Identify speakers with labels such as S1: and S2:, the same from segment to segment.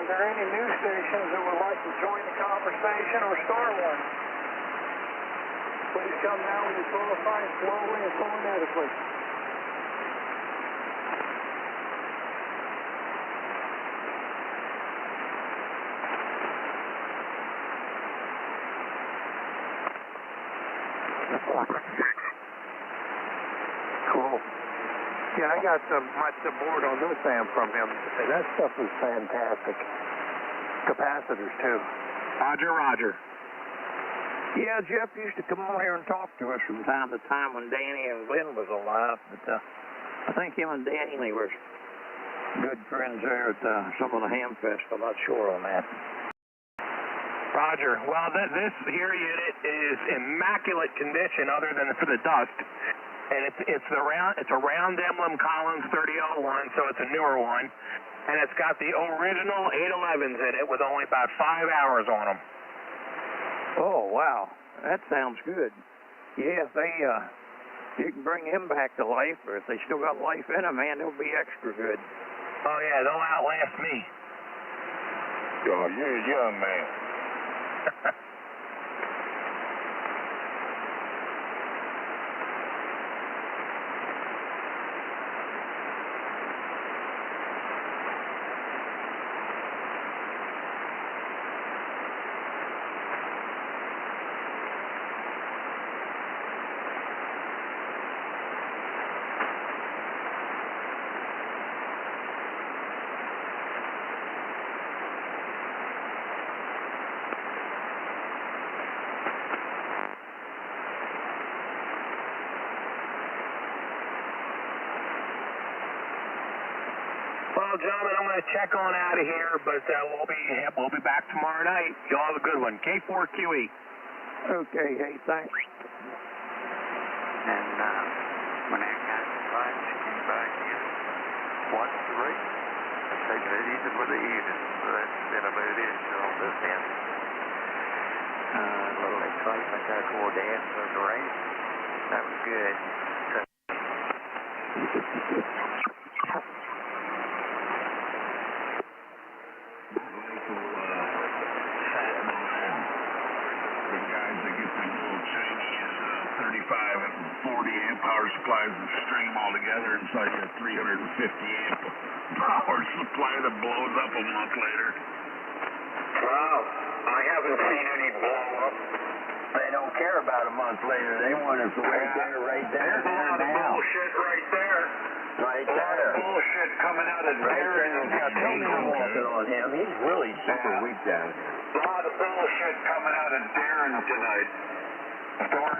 S1: there any news stations that would like to join the conversation or start one? Please come now when you qualify slowly and phonetically.
S2: Cool. Yeah, I got much support on this amp from him. That stuff was fantastic. Capacitors, too.
S3: Roger, roger.
S2: Yeah, Jeff used to come on here and talk to us from time to time when Danny and Glenn was alive, but I think him and Danny were good friends there at some of the ham fest. I'm not sure on that.
S3: Roger. Well, this here unit is immaculate condition other than for the dust. And it's a round emblem Collins 3001, so it's a newer one. And it's got the original 811s in it with only about 5 hours on them.
S2: Oh, wow. That sounds good. Yeah, if they, you can bring them back to life, or if they still got life in them, man, they'll be extra good.
S3: Oh, yeah, they'll outlast me.
S4: Oh, you're a young man.
S3: Well, gentlemen, I'm going to check on out of here, but we'll be back tomorrow night. Y'all have a good one. K4QE.
S2: Okay, hey, thanks.
S5: And when that kind of flies, came back in, watched the race, taking it easy for the evening. So that's been about it on this end. A little excitement there toward the end of the race. That was good.
S4: Power supplies and string them all together inside that 350 amp power supply that blows up a month later.
S1: Wow, I haven't seen any blow up.
S2: They don't care about a month later. They want it right there, right there.
S1: There's a lot of bullshit right there.
S2: Right
S1: there. A lot of
S2: there.
S1: bullshit coming out of Darren and
S2: Walking on him. He's really super weak down here.
S1: A lot of bullshit coming out of Darren tonight.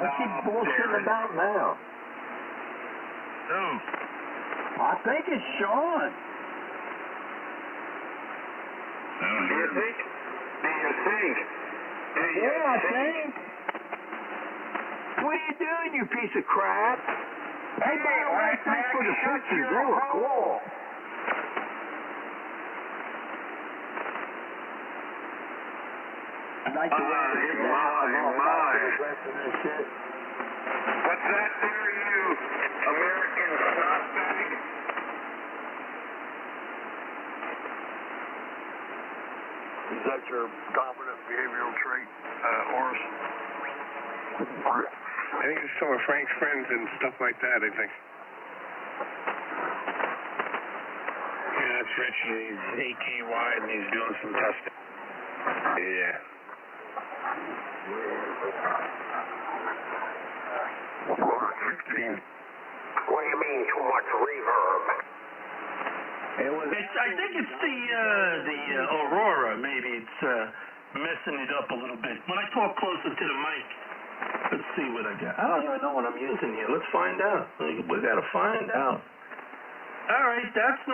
S2: What's he bullshitting about now?
S4: Who?
S2: I think it's Sean.
S1: Do you think?
S2: Yeah, I think. What are you doing, you piece of crap? Hey, man, thanks for the pictures. They were cool. I like the way they did that.
S1: What's that there, you American snotbag?
S4: Is that your dominant behavioral trait, Horace?
S3: I think it's some of Frank's friends and stuff like that, I think. Yeah, that's Rich. He's AKY and he's doing some testing. Yeah.
S1: What do you mean, too much reverb?
S6: I think it's the Aurora. Maybe it's messing it up a little bit. When I talk closer to the mic, let's see what I got. I don't even know what I'm using here. Let's find out. We gotta find out. All right, that's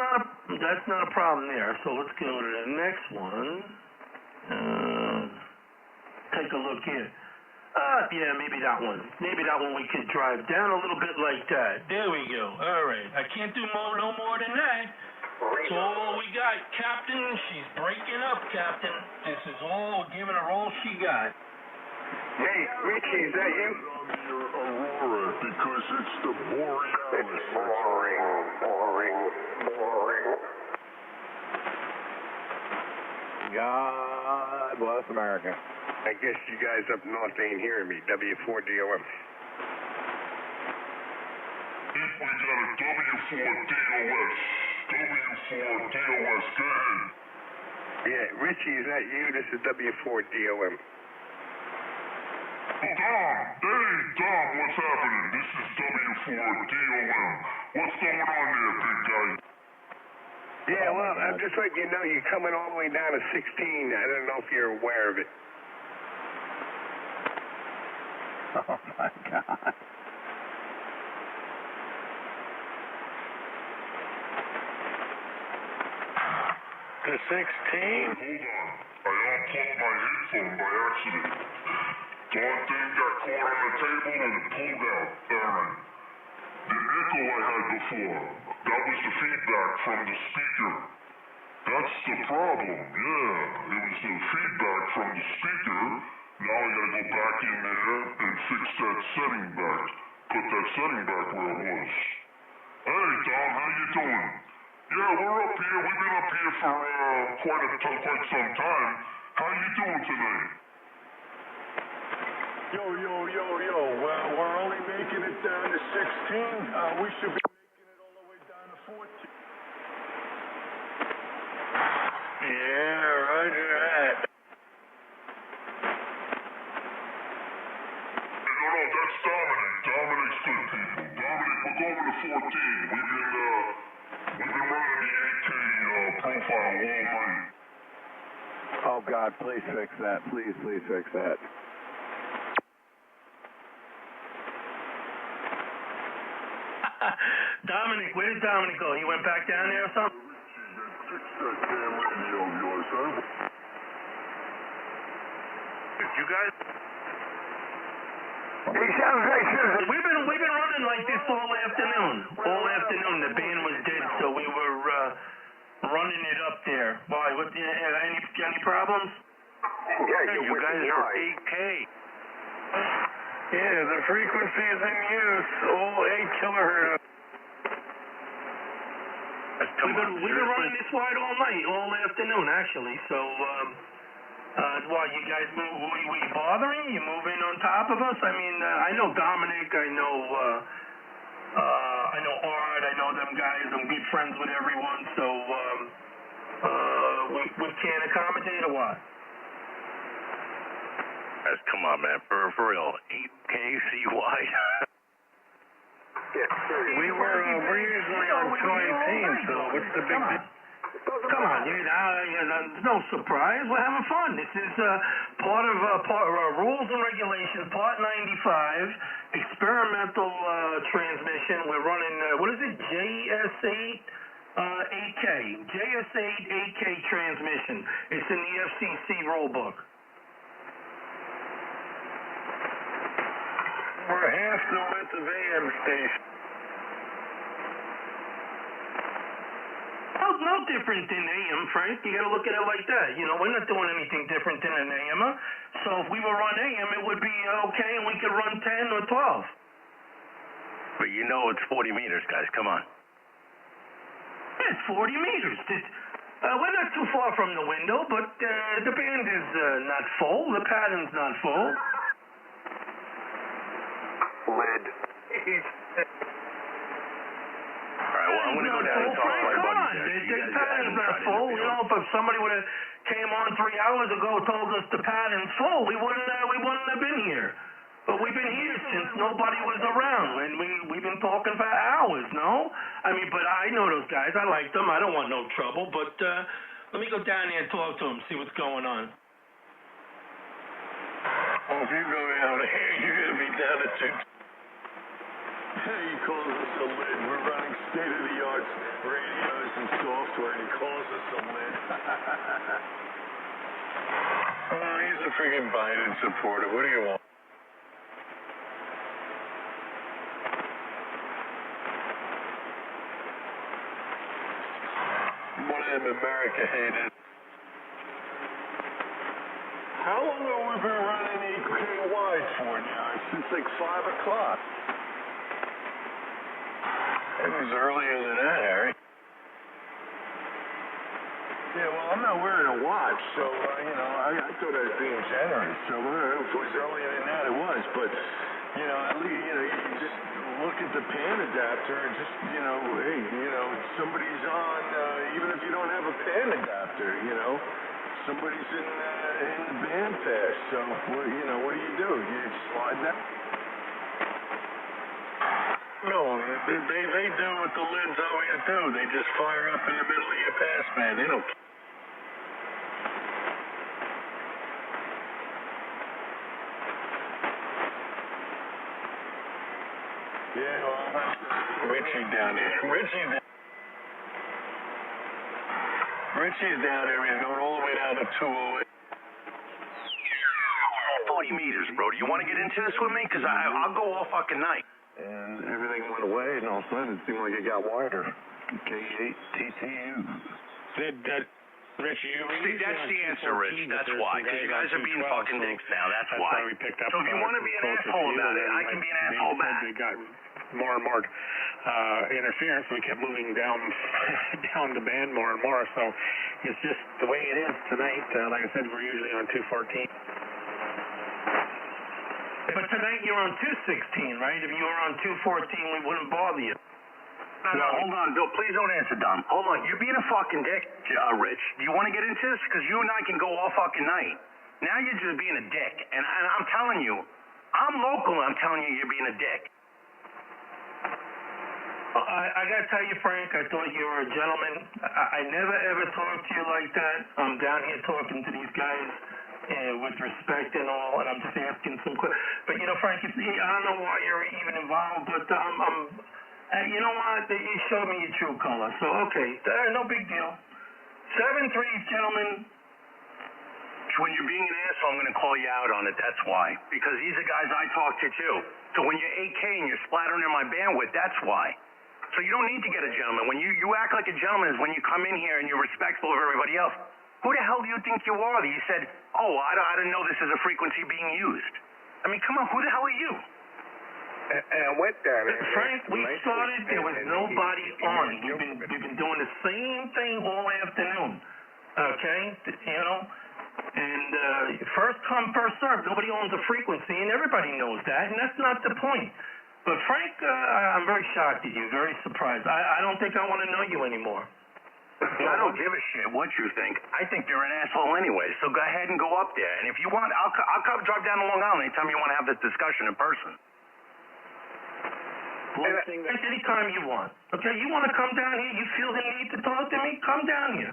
S6: not a problem there. So let's go to the next one. Take a look here. Yeah, maybe that one. Maybe that one we could drive down a little bit like that. There we go. All right. I can't do no more than that. That's all we got, Captain. She's breaking up, Captain. This is all, giving her all she got.
S1: Hey, Richie, is that you?
S4: Your Aurora, because it's the Borealis.
S1: It's boring.
S2: God bless America.
S7: I guess you guys up north ain't hearing me. W4DOM.
S4: If we got a W4DOS. W4DOS, go ahead.
S7: Yeah, Richie, is that you? This is W4DOM.
S4: Dom, hey, Dom, what's happening? This is W4DOM. What's going on there, big guy?
S7: Yeah, well, I'm just letting you know you're coming all the way down to 16. I don't know if you're aware of it.
S2: Oh, my God.
S7: To 16?
S4: Hold on. I unplugged my headphone by accident. Darn thing got caught on the table and pulled out. Alright. The echo I had before, that was the feedback from the speaker. That's the problem, yeah. It was the feedback from the speaker. Now I gotta go back in there and fix that setting back. Put that setting back where it was. Hey, Dom, how you doing? Yeah, we're up here. We've been up here for quite some time. How you doing tonight?
S8: Yo. Well, we're only making it down to 16. We should be making it all the way down to 14.
S7: Yeah, roger that.
S4: No, that's Dominic. Dominic's good people. Dominic, we're going to 14. We've been running the 8K profile all night.
S2: Oh, God, please fix that. Please fix that.
S6: Dominic, where did Dominic go? He went back down there or something?
S8: Fix that damn radio of yours, huh?
S7: You guys?
S2: He sounds like
S6: We've been running like this all afternoon. All afternoon. The band was dead, so we were running it up there. Why? Any problems?
S7: Yeah, you guys are 8K. Yeah, the frequency is in use. All 8 kilohertz.
S6: We've been running this wide all night, all afternoon, actually. So, why, you guys were you bothering? You moving on top of us? I mean, I know Dominic, I know Art, I know them guys. I'm good friends with everyone. So, we can't accommodate or what?
S7: Guys, come on, man. For real. 8K CY. We're usually on 218, so what's the big deal?
S6: Come on, there's no surprise. We're having fun. This is part of rules and regulations, part 95, experimental transmission. We're running, what is it, JS8 8K. JS8 8K transmission. It's in the FCC rulebook.
S7: We're half the width of AM station.
S6: No different than AM, Frank. You got to look at it like that. You know, we're not doing anything different than an AM. So if we were on AM, it would be okay, and we could run 10 or 12.
S7: But you know it's 40 meters, guys. Come on.
S6: Yeah, it's 40 meters. We're not too far from the window, but the band is not full. The pattern's not full.
S7: Lead. Alright, well, I'm going to go down and talk to my buddies there.
S6: The pattern's not full. You know, if somebody would have came on 3 hours ago and told us the pattern's full, we wouldn't have been here. But we've been here since nobody was around, and we've been talking for hours, no? I mean, but I know those guys. I like them. I don't want no trouble, but let me go down there and talk to them, see what's going on.
S7: Well, if you go down here, you're going to be down at 2.
S8: Hey, he calls us a lid. We're running state-of-the-art radios and software, and he calls us a lid.
S7: Oh, he's a friggin' Biden supporter. What do you want?
S8: One of them America haters. How long have we been running 8K wide for now? Since like 5 o'clock.
S7: It was earlier than that, Harry.
S8: Yeah, well, I'm not wearing a watch, so, I thought I was being generous. So, if it was earlier than that, it was. But, at least, you just look at the pan adapter and just, hey, somebody's on, even if you don't have a pan adapter, somebody's in the band pass. So, what do? You slide that? No, they do what the lids always do. They just fire up in the middle of your pass, man. They don't. Yeah, well, Richie down there. Richie's down there. He's going all the way down to 208.
S9: 40 meters, bro. Do you want to get into this with me? Because I'll go all fucking night.
S8: And everything went away, and all of a sudden it seemed like it got wider. K8 TTU.
S3: Rich,
S9: See, that's the answer, Rich. That's why. Because you guys are being fucking dicks now. That's why.
S3: We picked up.
S9: So if you want to be an asshole about it, I can be an asshole back.
S3: They got more and more interference. We kept moving down the band more and more. So it's just the way it is tonight. Like I said, we're usually on 214. But tonight you're on 216, right? If you were on 214, we wouldn't bother you.
S9: No, hold on, Bill. Please don't answer, Dom. Hold on. You're being a fucking dick, Rich. Do you want to get into this? Because you and I can go all fucking night. Now you're just being a dick. And I'm telling you, I'm local and I'm telling you you're being a dick.
S6: I got to tell you, Frank, I thought you were a gentleman. I never, ever talked to you like that. I'm down here talking to these guys with respect and all, and I'm just asking some questions. But, Frank, I don't know why you're even involved, but you know what? You showed me your true color. So, okay, no big deal. 7-3, gentlemen.
S9: When you're being an asshole, I'm going to call you out on it. That's why. Because these are guys I talk to, too. So when you're AK and you're splattering in my bandwidth, that's why. So you don't need to get a gentleman. When you act like a gentleman is when you come in here and you're respectful of everybody else. Who the hell do you think you are that you said, oh, I didn't know this is a frequency being used? I mean, come on, who the hell are you?
S7: And I went down there.
S6: Frank, we started, there was nobody on. We've been doing the same thing all afternoon. Okay? And first come, first served. Nobody owns a frequency, and everybody knows that, and that's not the point. But Frank, I'm very shocked at you, very surprised. I don't think I want to know you anymore.
S9: I don't give a shit what you think. I think you're an asshole anyway, so go ahead and go up there. And if you want, I'll come drive down to Long Island anytime you want to have this discussion in person.
S6: Anytime you want. Okay, you want to come down here, you feel the need to talk to me, come down here.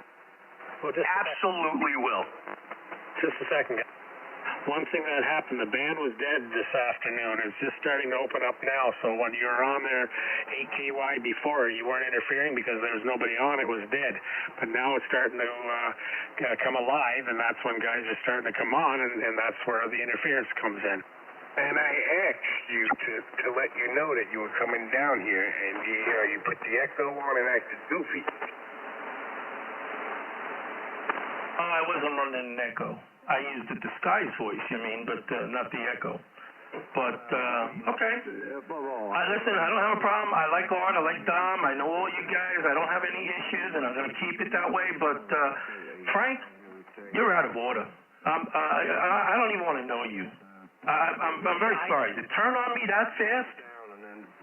S3: Well,
S9: Absolutely will.
S3: Just a second. One thing that happened, the band was dead this afternoon. It's just starting to open up now. So when you were on there 8KY before, you weren't interfering because there was nobody on. It was dead. But now it's starting to come alive, and that's when guys are starting to come on, and that's where the interference comes in.
S7: And I asked you to let you know that you were coming down here, and you put the echo on and acted goofy.
S6: I wasn't running an echo. I used the disguise voice, but not the echo. But, okay. Listen, I don't have a problem. I like Art. I like Dom. I know all you guys. I don't have any issues, and I'm going to keep it that way. But, Frank, you're out of order. I don't even want to know you. I'm very sorry. To turn on me that fast?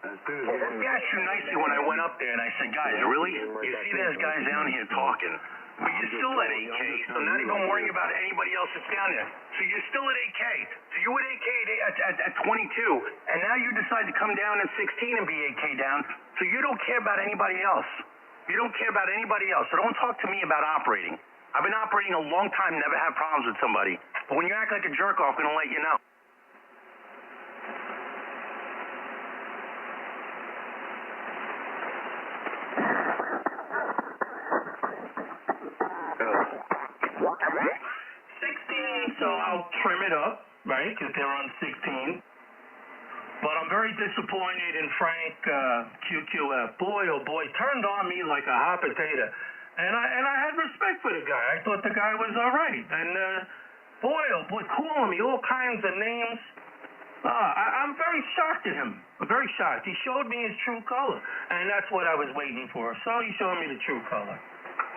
S9: Well, I asked you nicely when I went up there, and I said, guys, really? You see there's guys down here talking. But you're still at 8K, so not even worrying about anybody else that's down there. So you're still at 8K. So you were 8K at 22, and now you decide to come down at 16 and be 8K down, so you don't care about anybody else. You don't care about anybody else, so don't talk to me about operating. I've been operating a long time, never had problems with somebody. But when you act like a jerk-off, I'm going to let you know.
S6: So I'll trim it up, right, because they're on 16. But I'm very disappointed in Frank QQF. Boy, oh boy, turned on me like a hot potato. And I had respect for the guy. I thought the guy was all right. And boy, oh boy, calling me all kinds of names. I'm very shocked at him. I'm very shocked. He showed me his true color. And that's what I was waiting for. So he showed me the true color.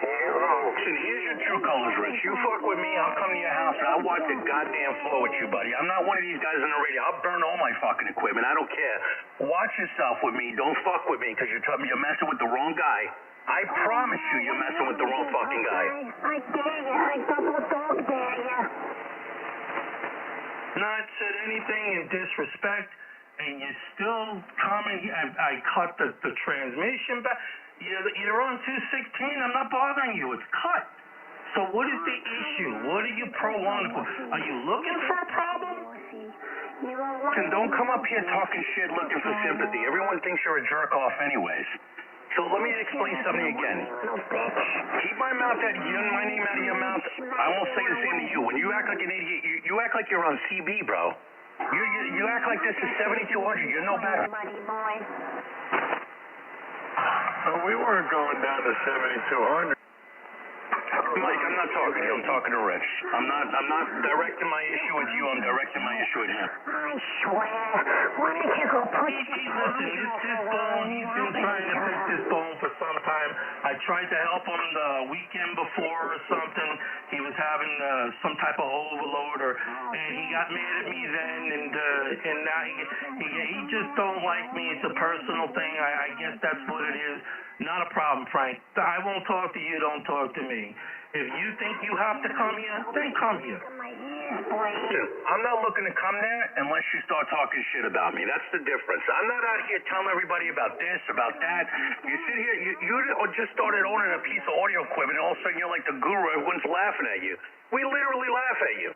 S9: Listen, here's your true colors, Rich. You fuck with me, I'll come to your house and I'll wipe the goddamn floor with you, buddy. I'm not one of these guys on the radio. I'll burn all my fucking equipment. I don't care. Watch yourself with me. Don't fuck with me because you're messing with the wrong guy. I promise you're messing with the wrong fucking guy.
S1: I dare you. I double dog dare you.
S6: Not said anything in disrespect, and you're still coming. I cut the transmission back. You're on 216. I'm not bothering you. It's cut. So what is the issue? What are you prolonging for? Are you looking for a problem?
S9: Listen, don't come up here talking shit looking for sympathy. Everyone thinks you're a jerk off anyways. So let me explain something again. Keep my mouth out, my name out of your mouth. I won't say the same to you. When you act like an idiot, you act like you're on CB, bro. You act like this is 7200. You're no better.
S8: We weren't going down to 7,200.
S9: Mike, I'm not talking to you. I'm talking to Rich. I'm not directing my issue with you. I'm directing my issue with him.
S1: I swear. Why don't you go put
S6: Listen, this bone, he's been trying to fix this bone for some time. I tried to help him the weekend before or something. He was having some type of overload, and he got mad at me then, and now he just don't like me. It's a personal thing. I guess that's what it is. Not a problem, Frank. I won't talk to you. Don't talk to me. If you think you have to come here, then come here.
S9: Listen, I'm not looking to come there unless you start talking shit about me. That's the difference. I'm not out here telling everybody about this, about that. You sit here, you just started owning a piece of audio equipment, and all of a sudden you're like the guru. Everyone's laughing at you. We literally laugh at you.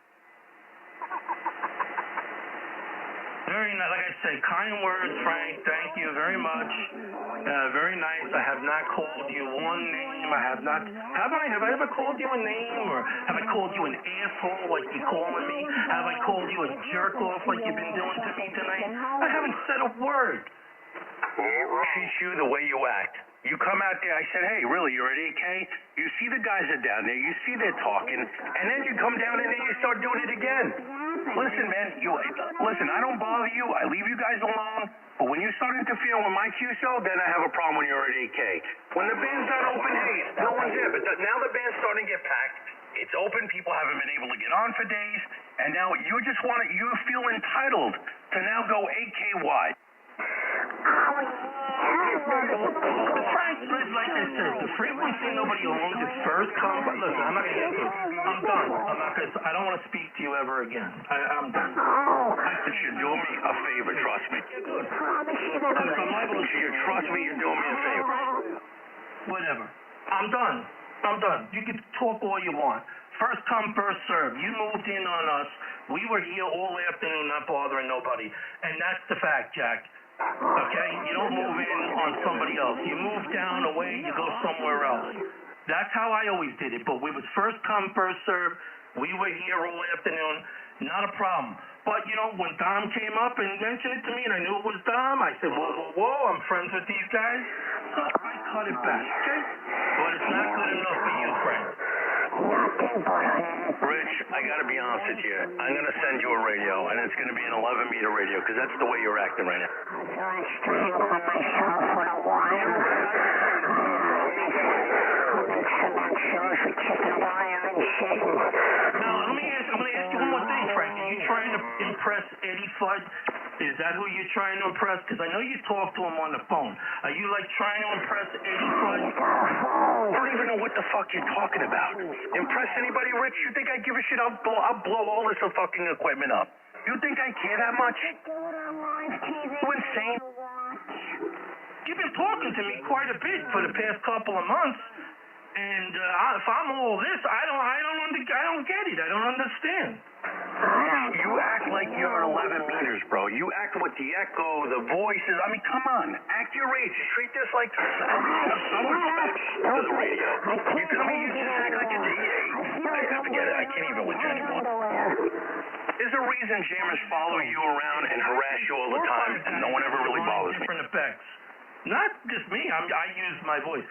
S6: Very nice. Like I say, kind words, Frank. Thank you very much. Very nice. I have not called you one name. I have not. Have I? Have I ever called you a name? Or have I called you an asshole like you're calling me? Have I called you a jerk off like you've been doing to me tonight? I haven't said a word.
S9: Treat you the way you act. You come out there, I said, hey, really, you're at 8K? You see the guys are down there, you see they're talking, and then you come down and then you start doing it again. Listen, man, listen, I don't bother you, I leave you guys alone, but when you start interfering with my QSO, then I have a problem when you're at 8K. When the band's not open, hey, no one's there, but now the band's starting to get packed. It's open, people haven't been able to get on for days, and now you feel entitled to now go 8K wide.
S6: Frank, like I said, the frequency nobody owns is first come. But listen, I'm not gonna get this. I'm done. I don't want to speak to you ever again. I'm done.
S9: You're doing me a favor, trust me. Trust me, you're doing me a favor.
S6: Whatever. I'm done. You can talk all you want. First come, first serve. You moved in on us. We were here all afternoon, not bothering nobody, and that's the fact, Jack. Okay? You don't move in on somebody else. You move down away, you go somewhere else. That's how I always did it. But we was first come, first serve. We were here all afternoon. Not a problem. But, when Dom came up and mentioned it to me and I knew it was Dom, I said, whoa, I'm friends with these guys. So I cut it back, okay? But it's not good enough for you, Frank.
S9: Rich, I gotta be honest with you. I'm gonna send you a radio, and it's gonna be an 11-meter radio, because that's the way you're acting right now.
S1: I'm strangling myself for a while. I'm sure for chicken wire and shit.
S6: Now, I'm gonna ask you one more thing, Frank. Are you trying to impress Eddie Fudd? Is that who you're trying to impress? Because I know you talk to him on the phone. Are you, trying to impress Eddie Fudd?
S9: I don't even know what the fuck you're talking about. Impress anybody, Rich? You think I give a shit? I'll blow all this fucking equipment up. You think I care that much? You insane?
S6: You've been talking to me quite a bit for the past couple of months. And if I'm all this, I don't get it. I don't understand.
S9: You act like you're 11 meters, bro. You act with the echo, the voices. I mean, come on. Act your age. Treat this like some respect to the radio. You come here, you just act like a DA. Forget it. I can't even with you anymore. There's a reason jammers follow you around and harass you all the time, and no one ever really bothers me.
S6: Different effects. Not just me. I use my voice.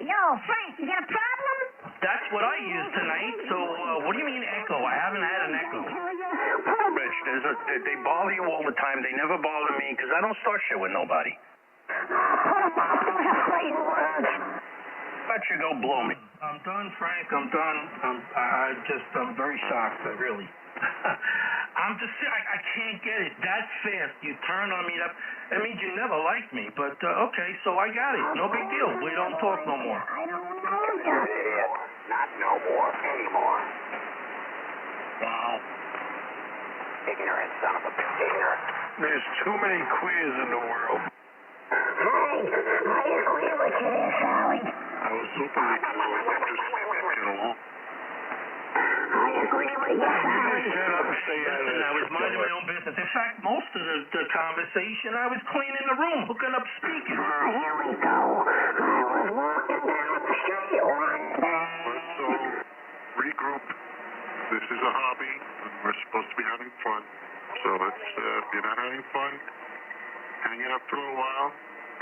S1: Yo, Frank, you got a problem?
S6: That's what I use tonight. So, what do you mean echo? I haven't had an echo.
S9: Rich, they bother you all the time. They never bother me because I don't start shit with nobody. about you go blow me?
S6: I'm done, Frank. I'm done. I'm very shocked. Really. I can't get it that fast. You turn on me. That means you never liked me. But okay, so I got it. No big deal. We don't talk no more.
S1: I don't know. Not no more anymore.
S3: Wow.
S1: Ignorant son of a ignorant.
S8: There's too many queers in the world.
S1: Hey, I agree with you there, Sally.
S4: I was hoping we could all just get along.
S1: I agree with you, Sally.
S8: Shut up and stay out of
S6: Listen,
S8: this.
S6: I was minding my own business. In fact, most of the conversation, I was cleaning the room, hooking up speakers.
S1: Here we go. I was walking down the street one day.
S4: Let's all regroup. This is a hobby, and we're supposed to be having fun. So let's, if you're not having fun, hang it up for a little while.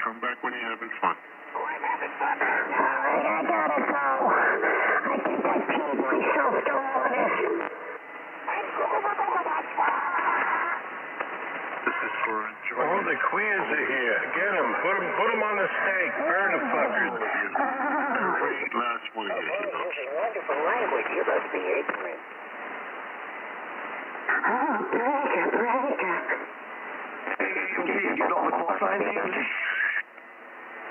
S4: Come back when you're having fun.
S1: I'm having fun. All right, I gotta go. I think I peed myself doing this.
S4: This is for enjoyment.
S8: Oh, the queers are here. Get them. Put them on the stake. Burn the fuckers.
S4: Every last one of you.
S1: Using wonderful language. You must be ignorant. Oh, breaker.
S2: You got the call sign here?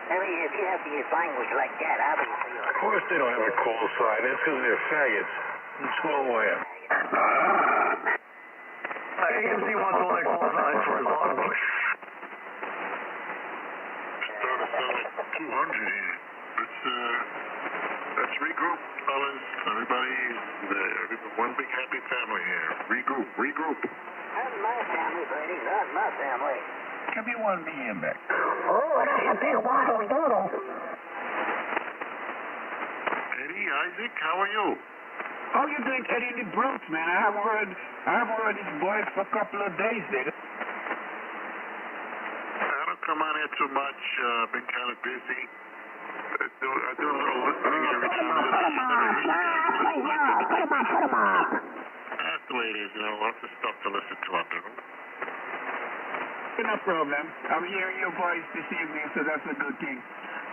S1: I mean, if you have to use language like that, obviously you're...
S8: Of course they don't have a call sign. That's because they're faggots. That's all I am.
S2: AMC wants all their call signs for his logbook.
S4: Starting to sound like 200 here. Let's regroup, fellas. Everybody, one big happy family here. Regroup.
S1: Not my family, buddy. Not my family.
S8: Give me one beer back.
S1: Oh, that's a big waddle doodle.
S4: Eddie, Isaac, how are you?
S8: Oh, you think Eddie the Brute, man? I haven't heard his voice for a couple of days, nigga.
S4: I don't come on here too much. Been kind of busy. I do a little listening every time.
S1: Put him up.
S4: That's the way it is, lots of stuff to listen to out there.
S8: No problem. I'm hearing your voice this evening, so that's a good thing.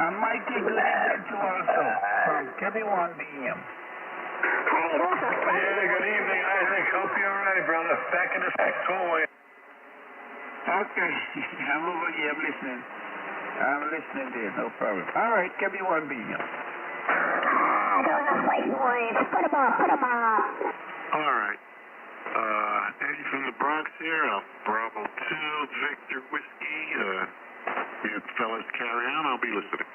S8: And Mikey, good evening too also. From Kevin 1BM.
S1: Hey, this is...
S8: Yeah, good evening, Isaac. Hope you're all right, brother. Back in the toy. Okay. I'm over here. I'm listening there. No problem. All right, Kevin 1BM.
S1: Those are fighting words. Put him up.
S4: All right. Eddie from the Bronx here. Bravo 2, Victor Whiskey. You fellas carry on. I'll be listening.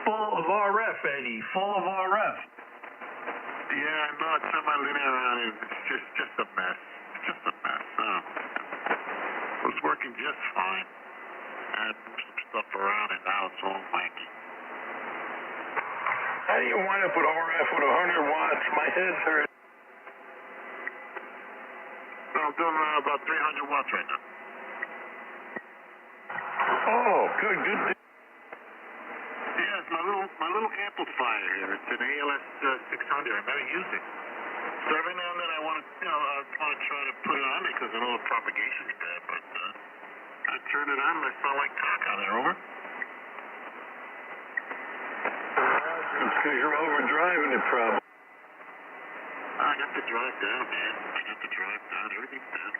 S6: Full of RF, Eddie. Full of RF.
S4: Yeah, no, it's not my linear around. It's just a mess. It's just a mess. It was working just fine. I moved some stuff around, and now it's all wanky.
S8: How do you wind up with RF with 100 watts? My head's hurt.
S4: I'm doing about 300 watts right now.
S8: Oh, good.
S4: Yeah, it's my little amplifier here. It's an ALS 600. I never use it. So every now and then I want to, try to put it on because I know the propagation's bad, but I turn it on and I sound like cock on there. Over.
S8: It's because you're overdriving it, probably.
S4: I have to drive down, man. Everything's down.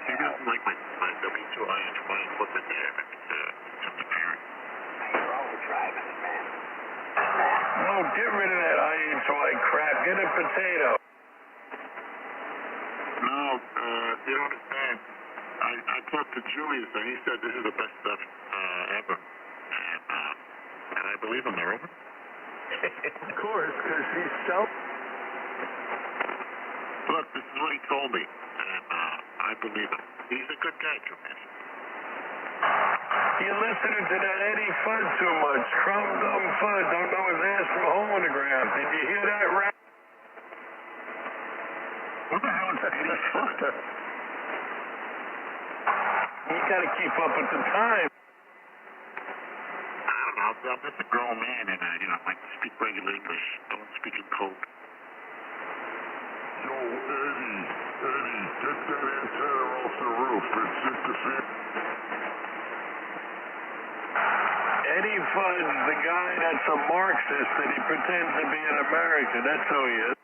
S4: He doesn't like my W2I equipment there. It's interfering.
S1: You're overdriving it, man.
S8: Oh, get rid of that IHY crap. Get a potato.
S4: No, you don't understand. I talked to Julius and he said this is the best stuff ever. And I believe him, they're over.
S8: Of course, because he's so...
S4: Look, this is what he told me, and I believe him. He's a good guy, Julius.
S8: You're listening to that Eddie Fudd too much. Crumb-dum Fudd don't know his ass from a hole in the ground. Did you hear that, rap?
S4: What the hell is Eddie Fudd?
S8: You gotta keep up with the time.
S4: I don't know. I'm just a grown man, and I like to speak regular English. I don't speak in code.
S10: Yo, Eddie, get that antenna off the roof. It's interfering. Eddie Fudd's the guy that's a Marxist and he pretends to be an American. That's who he is.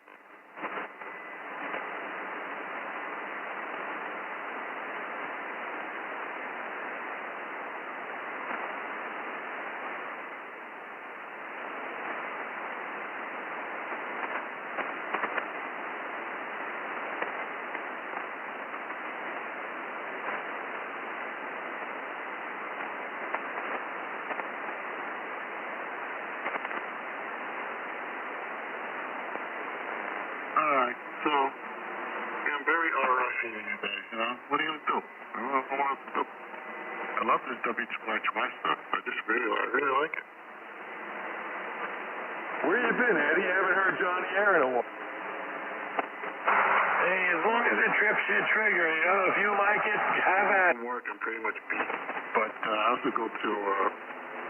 S8: Alright, so I'm very RFing you guys, you know? What are you gonna do? I don't know what else to do. I love this WHY stuff. I really like it.
S10: Where you been, Eddie? I haven't heard Johnny Air in a while. Hey, as long as it trips your trigger, you know, if you like it, have at it.
S8: Work, I'm pretty much beat. But I also go to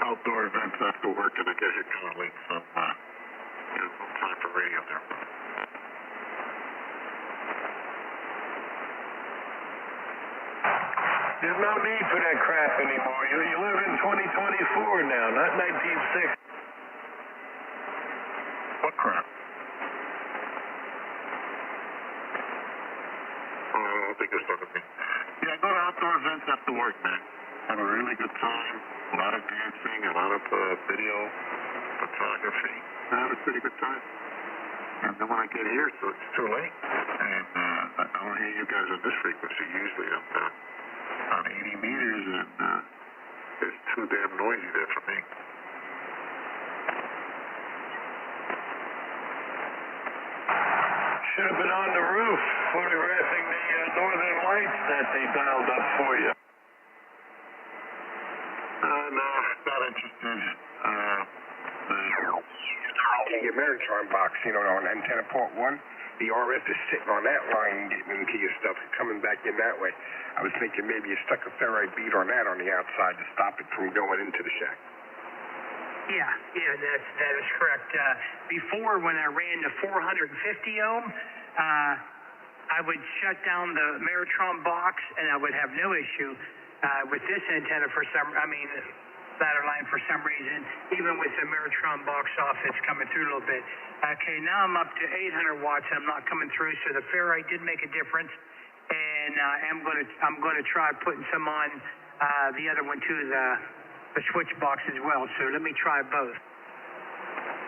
S8: outdoor events after work and I get here kind of late, so there's no time for radio there.
S10: There's no need for that crap anymore. You live in 2024 now, not 1960.
S8: What crap? Oh, I don't think you're talking to me. Yeah, I go to outdoor events after work, man. Have a really good time. A lot of dancing, a lot of video, photography. I have a pretty good time. And then when I get here, so it's too late. And I don't hear you guys on this frequency. Usually I'm on 80 meters, and it's too damn noisy there for me.
S10: Should have been on the roof photographing the northern lights that they dialed up for you.
S8: No, not interested.
S7: The Ameritron box, you know, on antenna port 1, the RF is sitting on that line getting into your stuff and coming back in that way. I was thinking maybe you stuck a ferrite bead on that on the outside to stop it from going into the shack.
S11: Yeah, that is correct. Before, when I ran the 450 ohm, I would shut down the Ameritron box and I would have no issue with this antenna ladder line for some reason. Even with the Ameritron box off, it's coming through a little bit. Okay, now I'm up to 800 watts. I'm not coming through, so the ferrite did make a difference. And I'm going to try putting some on the other one too, the switch box as well. So let me try both.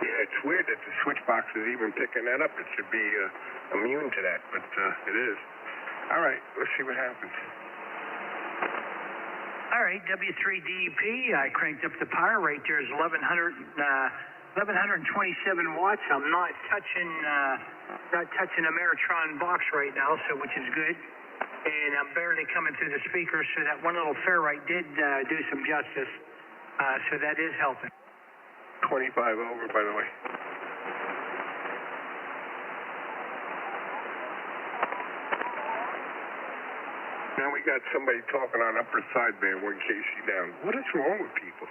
S7: Yeah, it's weird that the switch box is even picking that up. It should be immune to that, but it is. All right, let's see what happens.
S11: All right, W3DEP, I cranked up the power rate. There's 1127 watts. I'm not touching Ameritron box right now, so which is good. And I'm barely coming through the speaker, so that one little ferrite did do some justice. So that is helping.
S7: 25 over, by the way. Now we got somebody talking on upper sideband 1 kc down. What is wrong with people?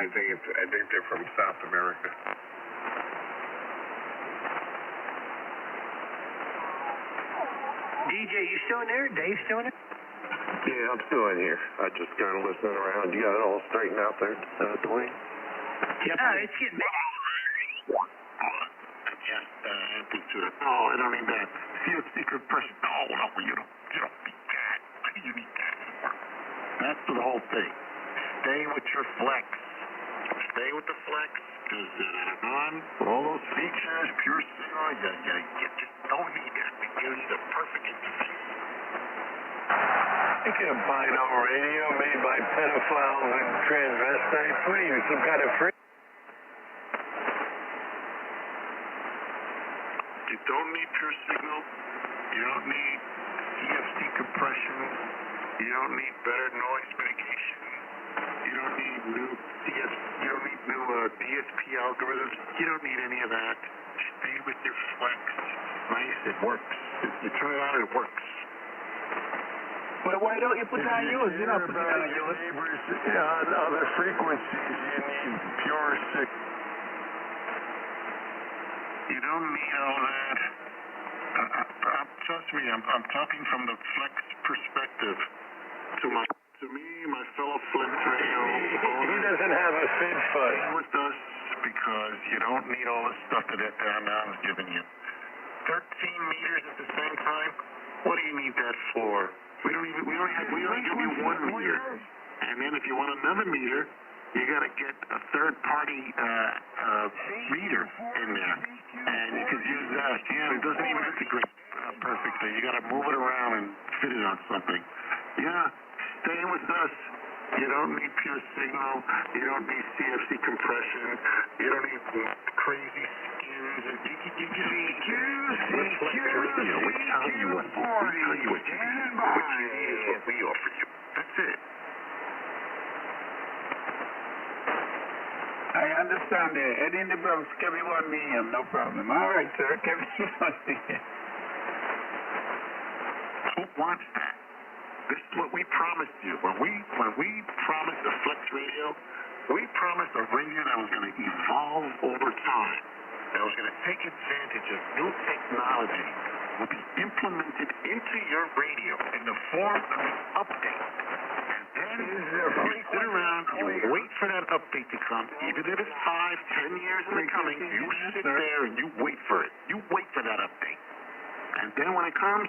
S7: I think they're from South America.
S11: DJ, you still in there? Dave still in there?
S8: Yeah, I'm still in here. I just kind of listening around. You got it all straightened out there, Dwayne?
S11: Yep. It's getting big.
S8: Empty to it. No, I don't need that. Field secret pressure. No, you don't need that. You need that. That's the whole thing. Stay with your flex. Stay with the flex, because for all those features, pure signal, you just don't need that. You need a perfect interface.
S10: You get a binaural radio made by pedophiles and transvestites. What are you, some kind of freak?
S8: You don't need pure signal. You don't need EFC compression. You You don't need better noise mitigation. You don't need new DSP algorithms. You don't need any of that. Stay with your flex. Nice, it works. You turn it on, it works.
S2: Well, why don't you put on yours? You're not putting on yours.
S8: Neighbors, on other frequencies, you need pure signal. You don't need all that. Trust me, I'm talking from the flex perspective. To me, my fellow flex radio owner,
S10: He doesn't have a FID fund.
S8: stay with us because you don't need all the stuff that Tram's giving you. 13 meters at the same time? What do you need that for? We only give you 1 meter. And then if you want another meter, you got to get a third-party reader in there. And you could use that. Yeah, it doesn't even integrate perfectly. You got to move it around and fit it on something. Yeah, stay with us. You don't need pure signal. You don't need CFC compression. You don't need crazy skins. You just need reflect radio. We tell you what you need. What you need is what we offer you. That's it.
S2: I understand it. Eddie in the Bronx, Kevin 1 million, no problem. All right, sir. Kevin 1 million.
S8: Who wants that? This is what we promised you. When we promised the Flex Radio, we promised a radio that was going to evolve over time, that was going to take advantage of new technology, will be implemented into your radio in the form of an update. And then you sit around, you wait for that update to come, even if it's 5, 10 years in the coming, you sit there and you wait for it. You wait for that update. And then when it comes,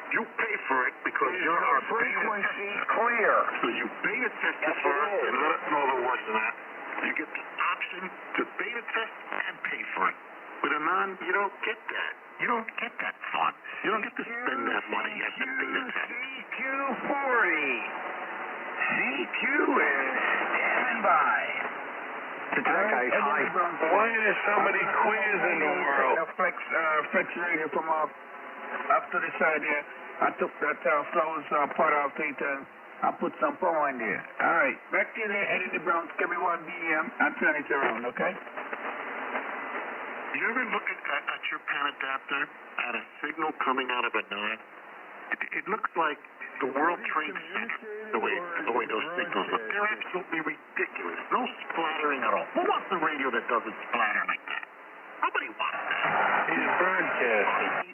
S8: you pay for it because you're our frequency clear. So you beta test it first and let us know the words of that. You get the option to beta test and pay for it. With a you don't get that. You don't get that fun. You don't get to spend that money at the beta test.
S2: CQ40. CQ is standing by.
S10: Why are there so many queers in the world?
S2: Flex radio from up to the side here. I took that flowers part off it and I put some power in there. All right, back to the Eddie the Bronx, Kevin 1 BM, and turn it around, okay?
S8: You ever look at your pan adapter at a signal coming out of a node? It looks like the World Trade Center, the way those signals look. They're absolutely ridiculous. No splattering at all. Who wants a radio that doesn't splatter like that? Nobody wants that.
S10: He's broadcasting.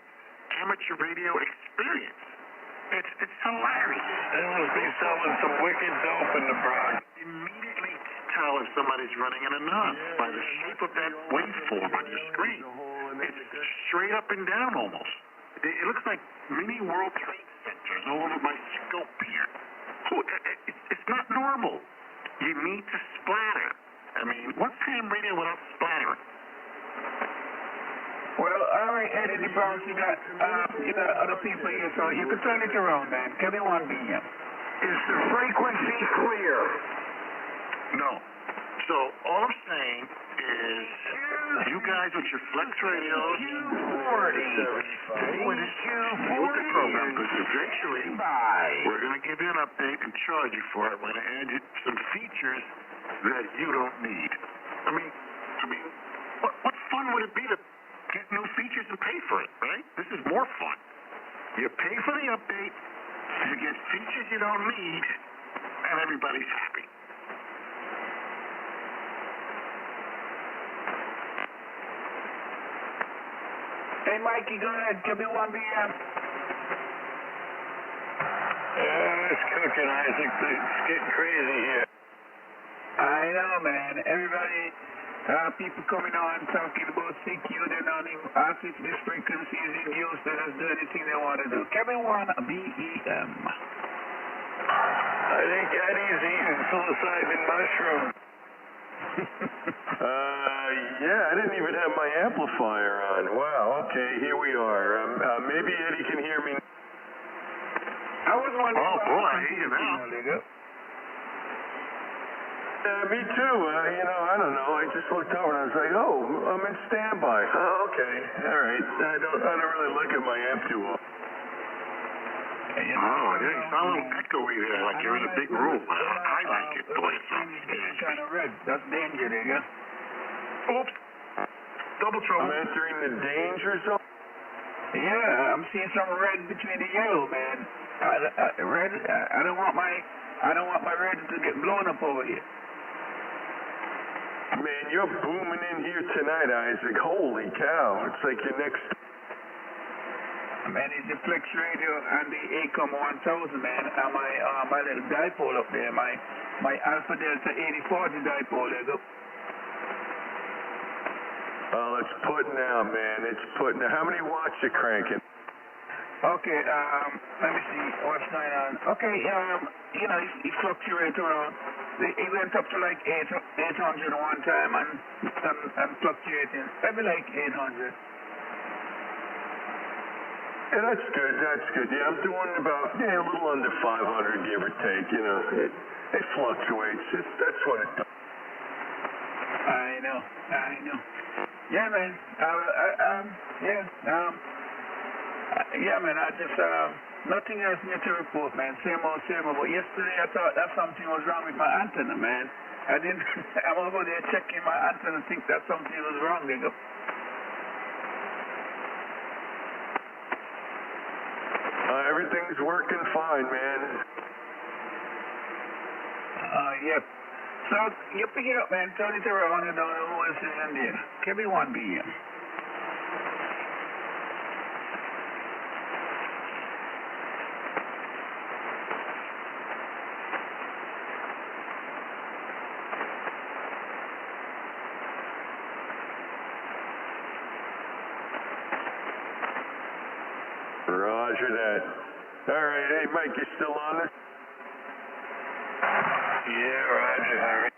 S8: Amateur radio experience. It's hilarious.
S10: They must be selling some wicked dope in the Bronx.
S8: Immediately tell if somebody's running in a nut by the shape of that waveform on your screen. It's straight up and down almost. It looks like mini World Trade Centers all over my scope here. It's not normal. You need to splatter. I mean, what's ham radio without splattering?
S2: Well, all right, Eddie the Bronx, you got other people here, so you can turn it around, man. Kevin 1 BM.
S7: Is the frequency clear?
S8: No. So all I'm saying is, you guys with your flex radios, stay with it. Stay with the program, because eventually we're going to give you an update and charge you for it. We're going to add you some features that you don't need. I mean, what fun would it be to get new features and pay for it, right? This is more fun. You pay for the update, you get features you don't need, and everybody's happy.
S2: Hey, Mikey, go ahead. Kevin 1 BM.
S10: It's cooking, Isaac. It's getting crazy here.
S2: I know, man. Everybody, people coming on talking about CQ, they're not even asking if this frequency is in use. They just do anything they want to do. Kevin 1 BEM.
S10: I think Eddie's eating psilocybin mushroom.
S8: Yeah, I didn't even have my amplifier on. Wow, okay, here we are. Maybe Eddie can hear me.
S2: I was wondering.
S8: Oh, boy, I hear you now. Me too. I don't know. I just looked over and I was like, oh, I'm in standby. Oh, okay. All right. I don't really look at my amp too often.
S10: Oh, yeah, you sound a little echoey there, like you're in a big room. I like it the way it sounds.
S2: Kind of red. That's danger there, yeah.
S3: Oops. Double trouble.
S8: I'm entering the danger zone.
S2: Yeah, I'm seeing some red between the yellow, man. Red. I don't want my red to get blown up over here.
S8: Man, you're booming in here tonight, Isaac. Holy cow. It's like your next...
S2: Man, it's the Flex Radio and the ACOM 1000, man. And my little dipole up there, my Alpha Delta 8040 dipole. There go.
S8: Oh, it's putting out, man. It's putting out. How many watts you cranking?
S2: Okay, let me see what's going on. Okay, you know, it fluctuates around. It went up to like 800 one time and fluctuating. Maybe like 800.
S8: Yeah, that's good. That's good. Yeah, I'm doing about a little under 500, give or take. You know, it fluctuates. That's what it does.
S2: I know. Yeah, man. Yeah, man. I just nothing else new to report, man. Same old. But yesterday I thought that something was wrong with my antenna, man. I didn't. I'm over there checking my antenna, think that something was wrong. They go.
S8: Everything's working fine, man.
S2: Yep. So, you pick it up, man. Turn it around and don't know who else is in there. Kevin 1BM.
S8: Roger that. All right, hey, Mike, you still on this?
S10: Yeah, Roger, Harry.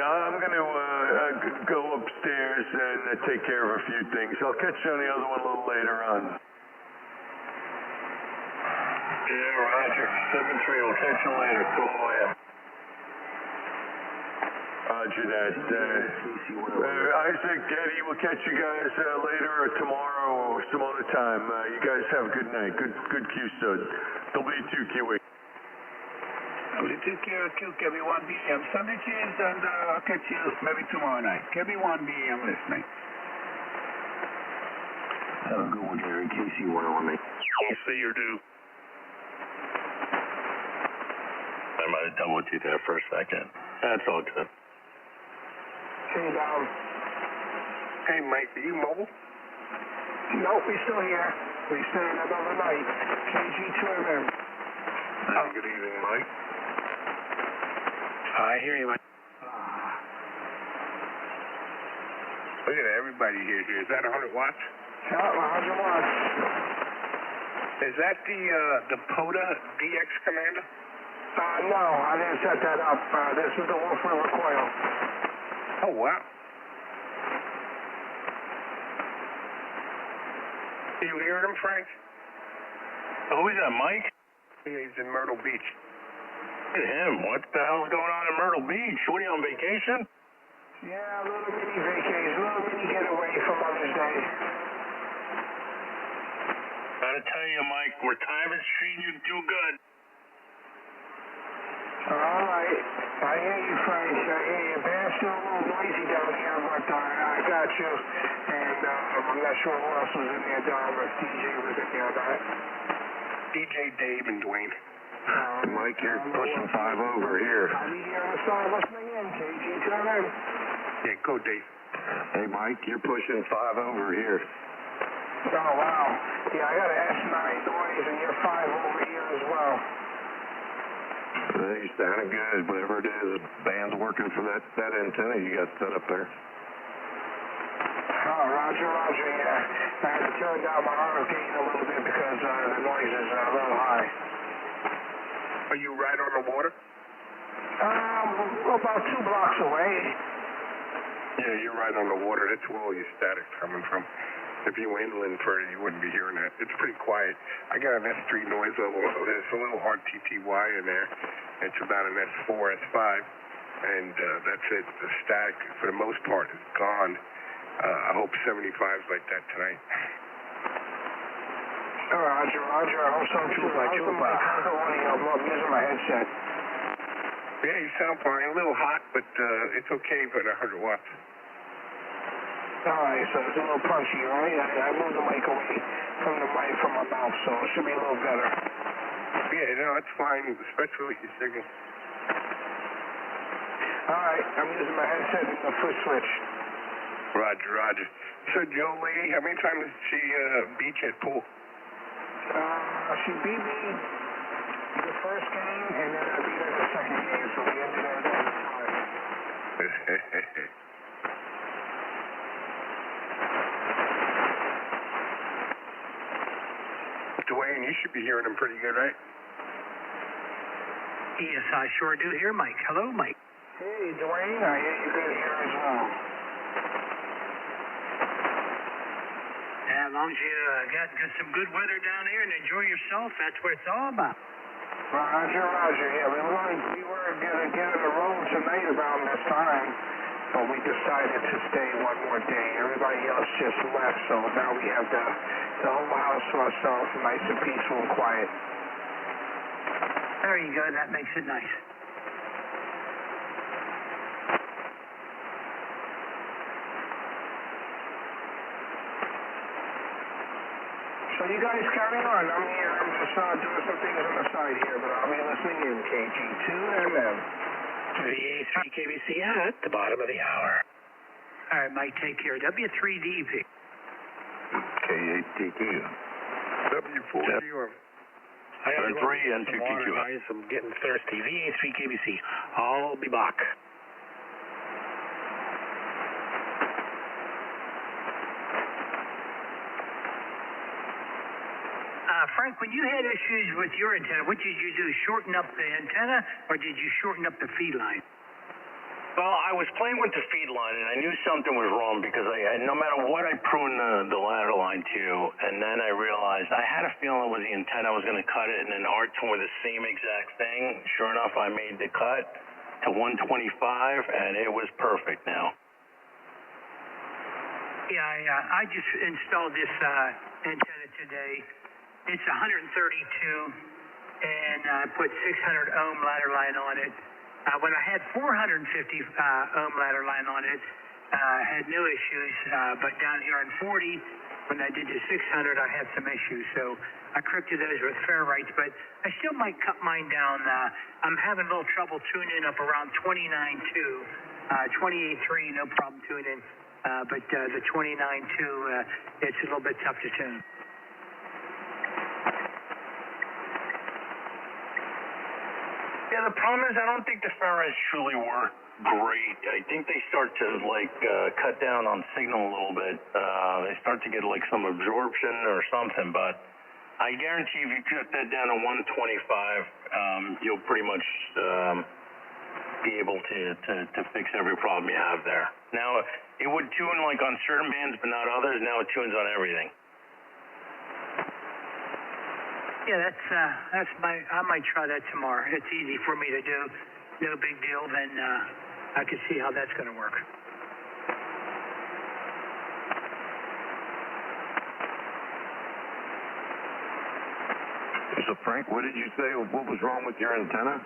S8: I'm going to go upstairs and take care of a few things. I'll catch you on the other one a little later on.
S10: Yeah, Roger. 7-3, we'll catch you later. Cool, yeah.
S8: Roger that. Isaac, Eddie, we'll catch you guys later or tomorrow or some other time. You guys have a good night. Good QSUD. W2QE.
S2: W2QE, Kevin 1BM. Sunday cheers, and I'll catch you maybe tomorrow night. Kevin 1BM listening.
S10: Have a good one, Jerry. KC 101, mate.
S3: I'll see you do. I might have done with you there for a second. That's all good.
S7: Hey, Mike, are you mobile?
S1: Nope, we're still here. We're staying another night. KG2MM.
S10: Good evening, Mike.
S7: I hear you, Mike. Look at everybody here. Is that 100 watts?
S1: Yeah, 100 watts.
S7: Is that the POTA DX commander?
S1: No, I didn't set that up. This is the Wolf River coil.
S7: Oh, wow. You hearing him, Frank?
S3: Who is that, Mike?
S7: Yeah, he's in Myrtle Beach.
S3: Look at him. What the hell's going on in Myrtle Beach? What are you on vacation?
S1: Yeah, a little mini vacation, a little mini getaway for Mother's Day.
S3: Gotta tell you, Mike, where time is treating you too good.
S1: All right. I hear you, Frank. I hear you. Band's still a little noisy down here, but I got you. And I'm not sure who else was in there, Dom, if DJ was in there or not.
S7: DJ Dave and Dwayne.
S10: Mike, you're pushing 5 over here.
S1: I'll be here on the side listening in, KG2MM.
S7: Yeah, go, Dave.
S10: Hey, Mike, you're pushing 5 over here.
S1: Oh, wow. Yeah, I got an S9 noise, and you're 5 over here as well.
S10: You sounding good, whatever it is. The band's working for that antenna you got set up there.
S1: Oh, Roger, yeah. I had to turn down my RF gain a little bit because the noise is a little high.
S7: Are you right on the water?
S1: About 2 blocks away.
S7: Yeah, you're right on the water. That's where all your static's coming from. If you were inland further, you wouldn't be hearing that. It's pretty quiet. I got an S3 noise level. There's a little hard TTY in there. It's about an S4, S5, and that's it. The static, for the most part, is gone. I hope 75's like that tonight.
S1: Roger, Roger. I hope so too. How's the mic? How's the audio? I'm using my headset.
S7: Yeah, you sound fine. A little hot, but it's okay for 100 watts.
S1: Alright, so it's a little punchy, right? I moved the mic away from my mouth, so it should be a little better.
S7: Yeah, no, it's fine, especially with your signal.
S1: Alright, I'm using my headset and the foot switch.
S7: Roger, Roger. So, Joe, lady, how many times did she beat you at pool?
S1: She beat me the first game, and then I beat her the second game, so we ended up at time.
S7: Dwayne, you should be hearing him pretty good, right?
S11: Yes, I sure do hear Mike. Hello, Mike.
S1: Hey, Dwayne, I hear you good here as well.
S11: As long as you got some good weather down here and enjoy yourself, that's what it's all about.
S1: Roger, Roger. Yeah, we were gonna get on the road tonight around this time, but we decided to stay one more day. Everybody else just left, so now we have the whole house to ourselves, nice and peaceful and quiet.
S11: There you go. That makes it nice.
S1: So you guys carry on. I'm here. I'm just doing some things on the side here, but I'll be listening in. KG2MM.
S3: 38.3 KBC at the bottom of the hour.
S11: All right, Mike, take care. W3DP.
S8: K8TQ.
S7: W4GM.
S3: I gotta
S9: Turn
S3: go
S9: 3
S3: get
S9: and
S3: some
S9: 2
S3: water,
S9: TQ.
S3: guys. I'm getting thirsty. VA3 KBC. I'll be back.
S11: Frank, when you had issues with your antenna, what did you do? Shorten up the antenna, or did you shorten up the feed line?
S9: Well, I was playing with the feed line, and I knew something was wrong because no matter what I pruned the ladder line to, and then I realized I had a feeling it was the antenna. I was going to cut it, and then Art told me the same exact thing. Sure enough, I made the cut to 125, and it was perfect now.
S11: Yeah, I just installed this antenna today. It's 132, and I put 600 ohm ladder line on it. When I had 450 ohm ladder line on it, I had no issues, but down here on 40, when I did the 600, I had some issues. So I corrected those with ferrites, but I still might cut mine down. I'm having a little trouble tuning up around 29.2, 28.3, no problem tuning, but the 29.2, it's a little bit tough to tune.
S9: Yeah, the problem is I don't think the ferrites truly work great. I think they start to cut down on signal a little bit. They start to get some absorption or something, but I guarantee if you cut that down to 125, you'll pretty much be able to fix every problem you have there. Now, it would tune on certain bands but not others. Now it tunes on everything.
S11: Yeah, I might try that tomorrow. It's easy for me to do. No big deal. Then I can see how that's going to work.
S8: So, Frank, what did you say? What was wrong with your antenna?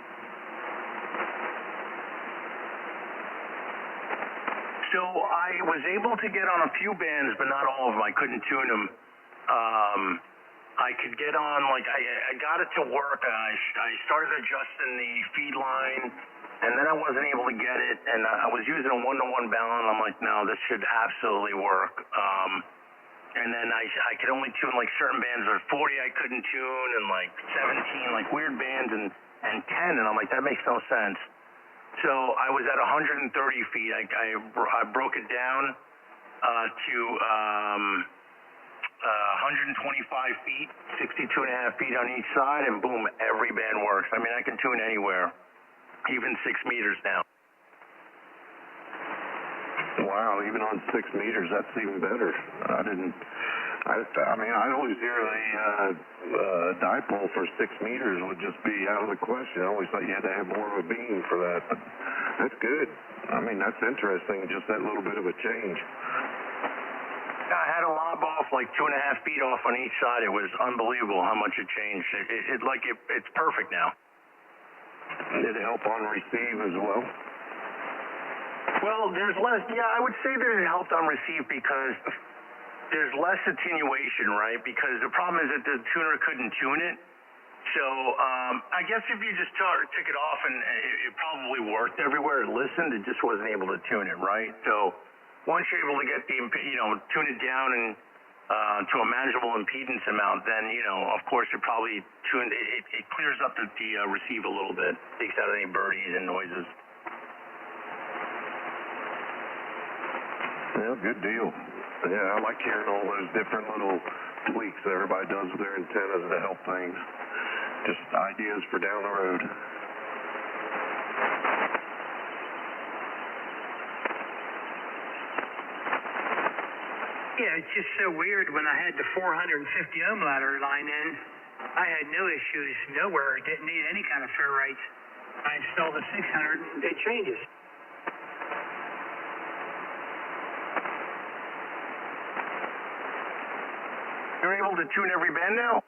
S9: So I was able to get on a few bands, but not all of them. I couldn't tune them. I could get on, I got it to work. I started adjusting the feed line, and then I wasn't able to get it, and I was using a one-to-one balance, and I'm like, no, this should absolutely work. And then I could only tune certain bands. At 40 I couldn't tune, and 17 weird bands, and 10, and I'm like, that makes no sense. So I was at 130 feet. I broke it down to 125 feet, 62.5 feet on each side, and boom, every band works. I mean, I can tune anywhere, even 6 meters now.
S8: Wow, even on 6 meters, that's even better. I mean, I always hear the dipole for 6 meters would just be out of the question. I always thought you had to have more of a beam for that. But that's good. I mean, that's interesting, just that little bit of a change.
S9: had a lob off like 2.5 feet off on each side. It was unbelievable how much it changed. It's perfect now.
S8: Did it help on receive as well?
S9: Well, there's less. Yeah, I would say that it helped on receive because there's less attenuation, right? Because the problem is that the tuner couldn't tune it. So I guess if you just took it off and it probably worked everywhere it listened, it just wasn't able to tune it, right? So once you're able to get tune it down and to a manageable impedance amount, then, of course, it probably it clears up the receive a little bit, takes out any birdies and noises.
S8: Yeah, good deal. Yeah, I like hearing all those different little tweaks that everybody does with their antennas to help things. Just ideas for down the road.
S11: Yeah, it's just so weird. When I had the 450 ohm ladder line in, I had no issues nowhere. It didn't need any kind of ferrite. I installed the 600 and it changes.
S9: You're able to tune every band now?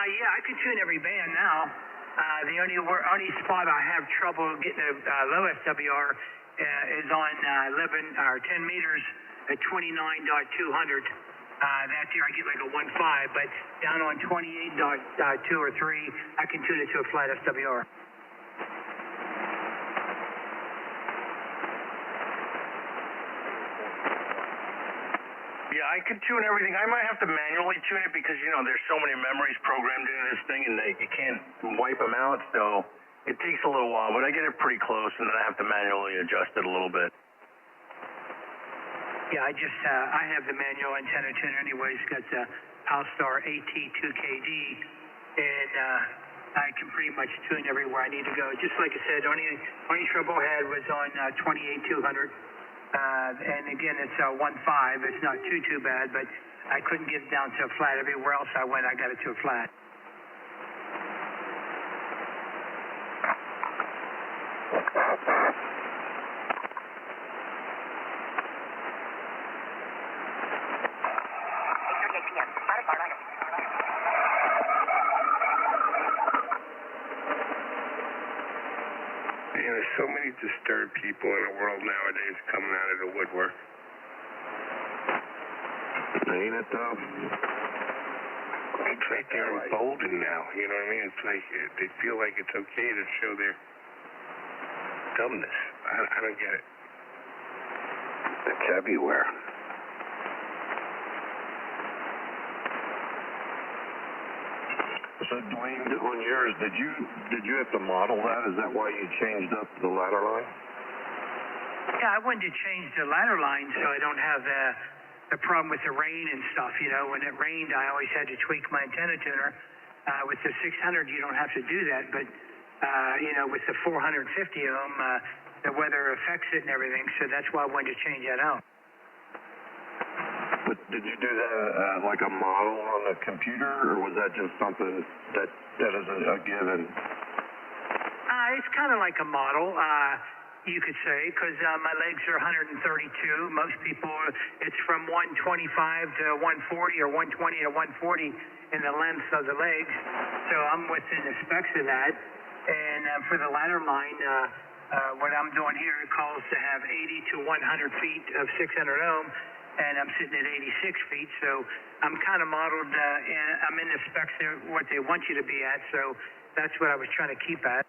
S11: Yeah, I can tune every band now. The only spot I have trouble getting a low SWR is on 11 or 10 meters at 29.200. That there I get like a 1.5, but down on 28.2 or 3, I can tune it to a flat SWR.
S9: Yeah, I could tune everything. I might have to manually tune it because, there's so many memories programmed into this thing and you can't wipe them out. So it takes a little while, but I get it pretty close and then I have to manually adjust it a little bit.
S11: Yeah, I have the manual antenna tuner anyways. Got the Alstar AT2KD, and I can pretty much tune everywhere I need to go. Just like I said, only trouble I had was on 28.200. And again, it's 1.5. It's not too bad, but I couldn't get it down to a flat. Everywhere else I went, I got it to a flat.
S7: There's so many disturbed people in the world nowadays coming out of the woodwork.
S8: Ain't it, though?
S7: It's like they're emboldened now, you know what I mean? It's like they feel like it's okay to show their dumbness. I don't get it.
S8: It's everywhere. So, Dwayne, on yours, did you have to model that? Is that why you changed up the ladder line?
S11: Yeah, I wanted to change the ladder line so I don't have the problem with the rain and stuff. When it rained, I always had to tweak my antenna tuner. With the 600, you don't have to do that, but with the 450 ohm, the weather affects it and everything. So that's why I wanted to change that out.
S8: But did you do that like a model on the computer, or was that just something that is a given?
S11: It's kind of like a model, you could say, because my legs are 132. Most people, it's from 125 to 140 or 120 to 140 in the length of the legs. So I'm within the specs of that. And for the ladder line, what I'm doing here, it calls to have 80 to 100 feet of 600 ohm. And I'm sitting at 86 feet, so I'm kind of modeled, I'm in the specs there, what they want you to be at, so that's what I was trying to keep at.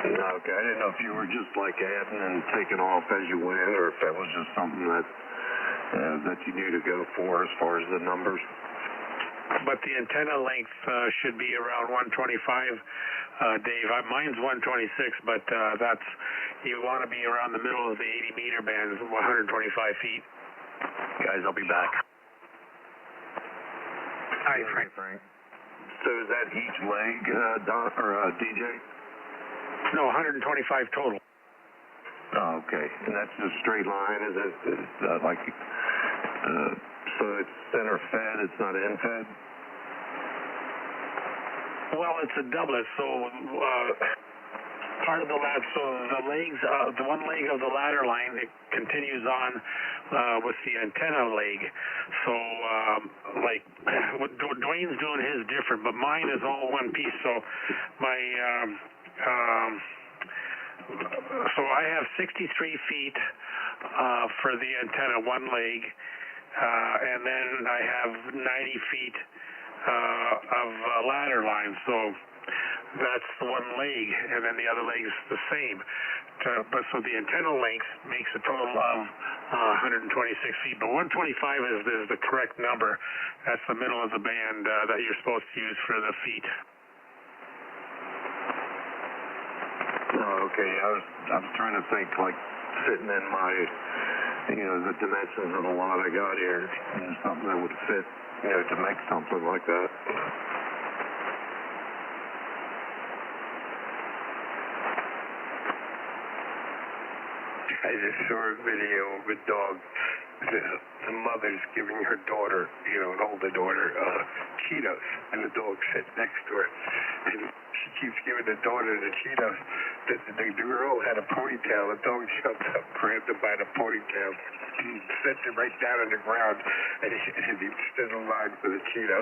S8: Okay, I didn't know if you were just like adding and taking off as you went, or if that was just something that you knew to go for as far as the numbers.
S10: But the antenna length should be around 125, Dave. Mine's 126, but you want to be around the middle of the 80-meter band, 125 feet.
S9: Guys, I'll be back.
S11: All right, Frank.
S8: So is that each leg, Don, or DJ?
S10: No, 125 total.
S8: Oh, okay. And that's just straight line, is it? So it's center fed, it's not end fed?
S10: Well, it's a doublet, so part of the ladder. So the legs, the one leg of the ladder line, it continues on with the antenna leg. So like what Dwayne's doing his different, but mine is all one piece. So my so I have 63 feet for the antenna, one leg, and then I have 90 feet of ladder line. So that's the one leg, and then the other leg is the same. But so the antenna length makes a total of 126 feet. But 125 is the correct number. That's the middle of the band that you're supposed to use for the feet.
S8: Oh, okay. I was trying to think, like, fitting in my, the dimensions of the lot I got here, something that would fit, to make something like that.
S7: I just saw a video of a dog. The mother's giving her daughter, an older daughter, Cheetos, and the dog sits next to her. And she keeps giving the daughter the Cheetos. The girl had a ponytail. The dog jumped up, grabbed her by the ponytail, set her right down on the ground, and he stood in line for the Cheeto.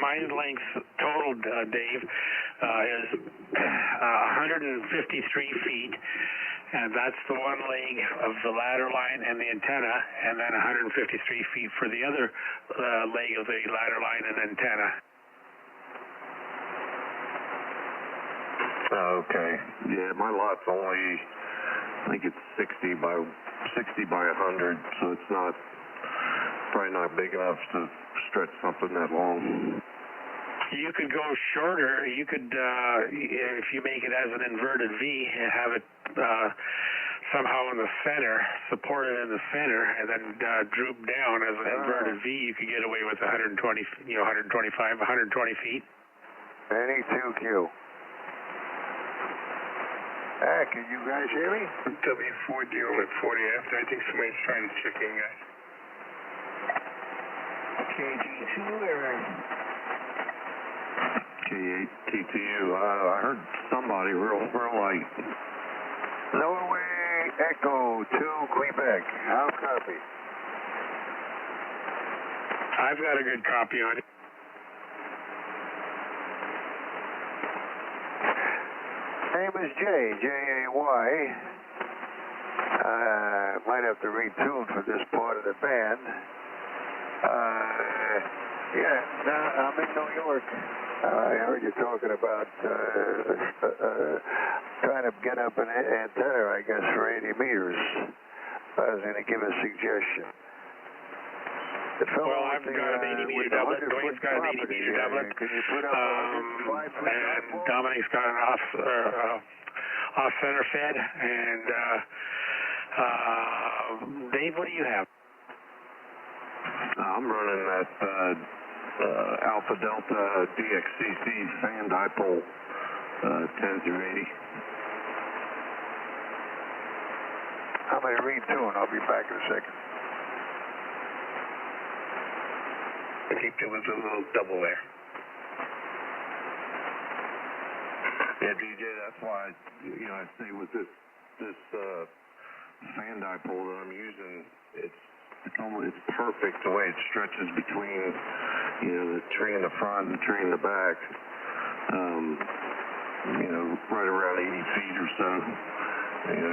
S10: My length total, Dave, is 153 feet, and that's the one leg of the ladder line and the antenna, and then 153 feet for the other leg of the ladder line and antenna.
S8: Okay. Yeah, my lot's only, I think it's 60 by 100, so it's probably not big enough to stretch something that long.
S10: You could go shorter. You could, if you make it as an inverted V and have it somehow in the center, supported in the center, and then droop down as an inverted V, you could get away with 120, 125, 120 feet.
S5: Any 2Q. Can you guys hear me?
S7: W4 dealing with 40 after. I think somebody's trying to check in, guys. KG2 or
S8: K8 TTU. I heard somebody real light.
S5: Norway Echo 2 Quebec. How copy?
S10: I've got a good copy on it.
S5: Name is Jay, J-A-Y. Might have to retune for this part of the band. I'm in New York. I heard you talking about trying to get up an antenna, I guess, for 80 meters. I was going to give a suggestion.
S10: Well, I've got an 80-meter doublet. Dwayne's got an 80-meter doublet. And Dominic's got an off-center fed. And Dave, what do you have?
S8: I'm running that Alpha Delta DXCC fan dipole 10 through 80.
S5: I'm going to retune. I'll be back in a second.
S7: I think there was a little double there.
S8: Yeah, DJ, that's why, I'd say with this fan dipole that I'm using, it's perfect the way it stretches between, the tree in the front and the tree in the back. Right around 80 feet or so,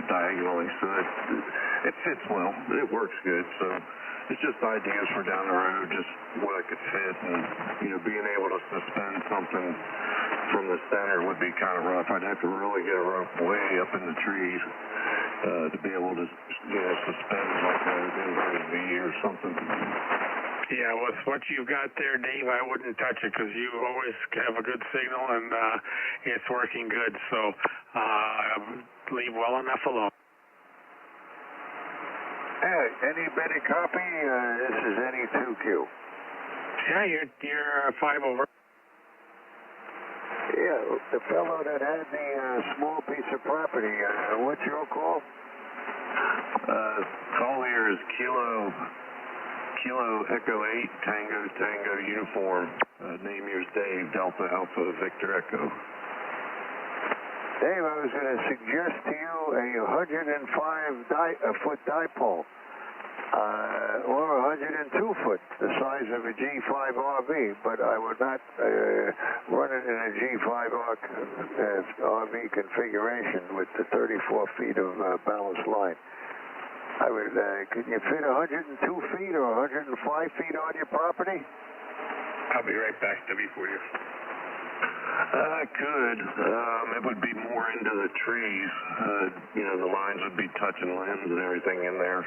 S8: diagonally. So it fits well. It works good. So it's just ideas for down the road, just what I could fit, and being able to suspend something from the center would be kind of rough. I'd have to really get a rope way up in the trees to be able to suspend like an inverted V or something.
S10: Yeah, with what you've got there, Dave, I wouldn't touch it because you always have a good signal and it's working good. So leave well enough alone.
S5: Hey, any better copy? This is any 2Q.
S10: Yeah, you're 5 over.
S5: Yeah, the fellow that had the small piece of property, what's your call?
S8: Call here is Kilo
S12: Kilo Echo 8, Tango uniform. Name yours Dave, Delta Alpha Victor Echo.
S13: Dave, I was going to suggest to you a 105-foot dipole, or a 102-foot, the size of a G5 RV, but I would not run it in a G5 RV configuration with the 34 feet of ballast line. I would, could you fit 102 feet or 105 feet on your property?
S7: I'll be right back, W40.
S12: I could. It would be more into the trees. The lines would be touching limbs and everything in there.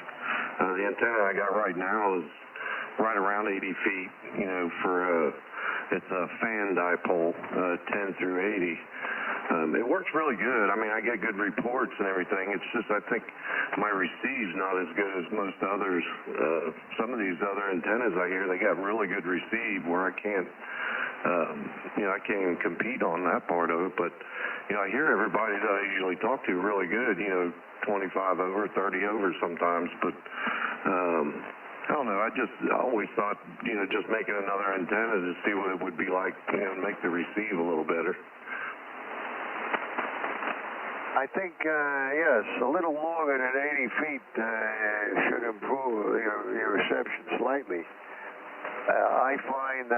S12: The antenna I got right now is right around 80 feet, it's a fan dipole, 10 through 80. It works really good. I mean, I get good reports and everything. It's just I think my receive's not as good as most others. Some of these other antennas I hear, they got really good receive where I can't even compete on that part of it. But, I hear everybody that I usually talk to really good, 25 over, 30 over sometimes. But, I don't know. I always thought, just making another antenna to see what it would be like, make the receive a little better.
S13: I think, yes, a little longer than 80 feet should improve your reception slightly. I find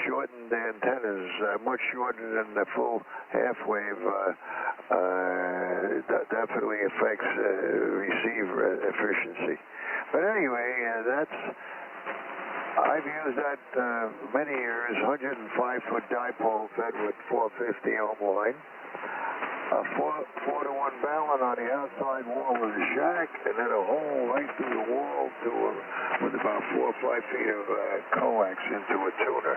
S13: shortened antennas, much shorter than the full half wave, definitely affects receiver efficiency. But anyway, I've used that many years, 105-foot dipole fed with 450 ohm line. A 4-to-1 balun on the outside wall of the shack, and then a hole right through the wall with about 4 or 5 feet of coax into a tuner.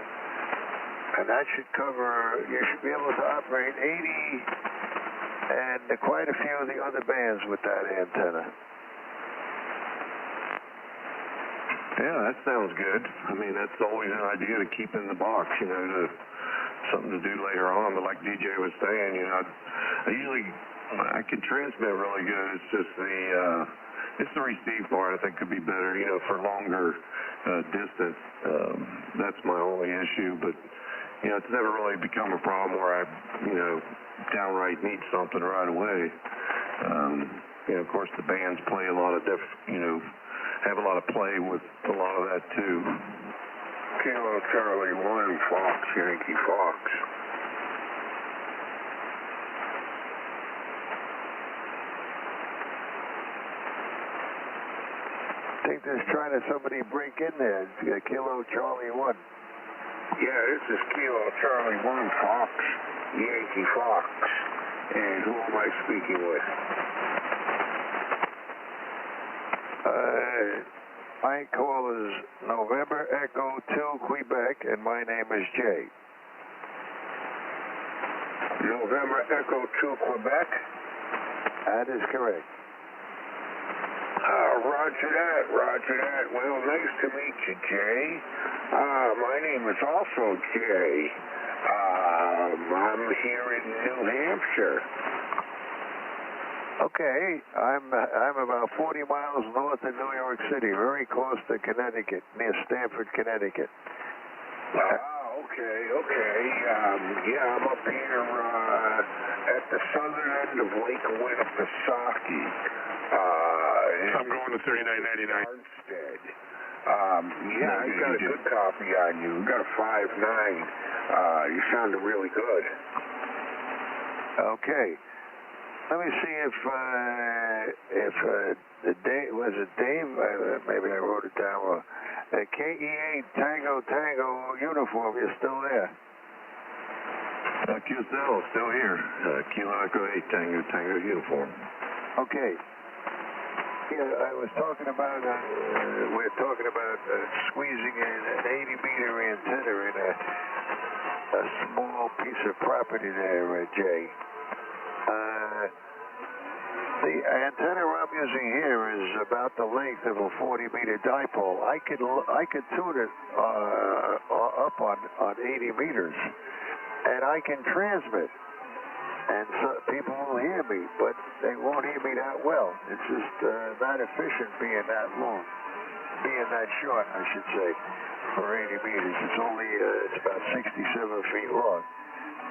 S13: And that should cover, you should be able to operate 80 and quite a few of the other bands with that antenna.
S12: Yeah, that sounds good. I mean, that's always an idea to keep in the box, something to do later on. But like DJ was saying, I can transmit really good. It's just the receive part I think could be better, for longer distance. That's my only issue. But it's never really become a problem where I downright need something right away. Of course the bands play a lot of have a lot of play with a lot of that too.
S7: Kilo Charlie 1, Fox, Yankee Fox.
S13: I think there's trying to somebody break in there. Kilo Charlie 1.
S7: Yeah, this is Kilo Charlie 1, Fox, Yankee Fox. And who am I speaking with?
S13: My call is November Echo 2 Quebec, and my name is Jay.
S7: November Echo 2 Quebec?
S13: That is correct.
S7: Roger that. Well, nice to meet you, Jay. My name is also Jay. I'm here in New Hampshire.
S13: Okay, I'm about 40 miles north of New York City, very close to Connecticut, near Stamford, Connecticut.
S7: Okay. I'm up here at the southern end of Lake Winnipesaukee.
S10: I'm going to 39.99.
S7: Armstead. I got a good copy on you. You got a 5.9. You sounded really good.
S13: Okay. Let me see if Dave, was it Dave? Maybe I wrote it down. KE8 Tango uniform, you're still there?
S12: QSL, still here. Kilo Echo 8 Tango uniform.
S13: Okay. Yeah, I was talking about, we're talking about squeezing in an 80-meter antenna in a small piece of property there, Jay. The antenna I'm using here is about the length of a 40-meter dipole. I could tune it up on 80 meters, and I can transmit. And so people will hear me, but they won't hear me that well. It's just not efficient being that long. being that short, I should say, for 80 meters. It's only, it's about 67 feet long.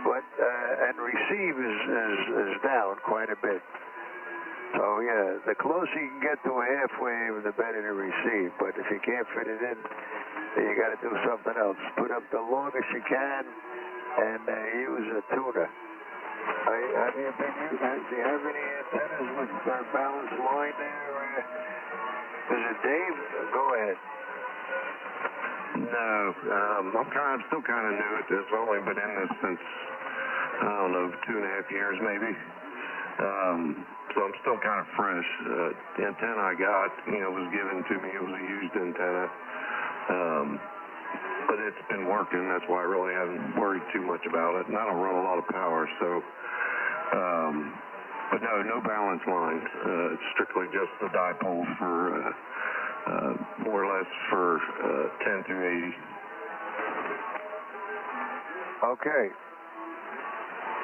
S13: But, and receive is down quite a bit. So, yeah, the closer you can get to a half wave, the better to receive. But if you can't fit it in, then you got to do something else. Put up the longest you can and use a tuner. Do you have any antennas with balanced line there? Is it Dave? Go ahead.
S12: No, I'm still kind of new at this. I've only been in this since, I don't know, 2.5 years maybe. So I'm still kind of fresh. The antenna I got, was given to me. It was a used antenna. But it's been working. That's why I really haven't worried too much about it. And I don't run a lot of power, so. But no balance lines. It's strictly just the dipole for, more or less for 10 through 80.
S13: Okay.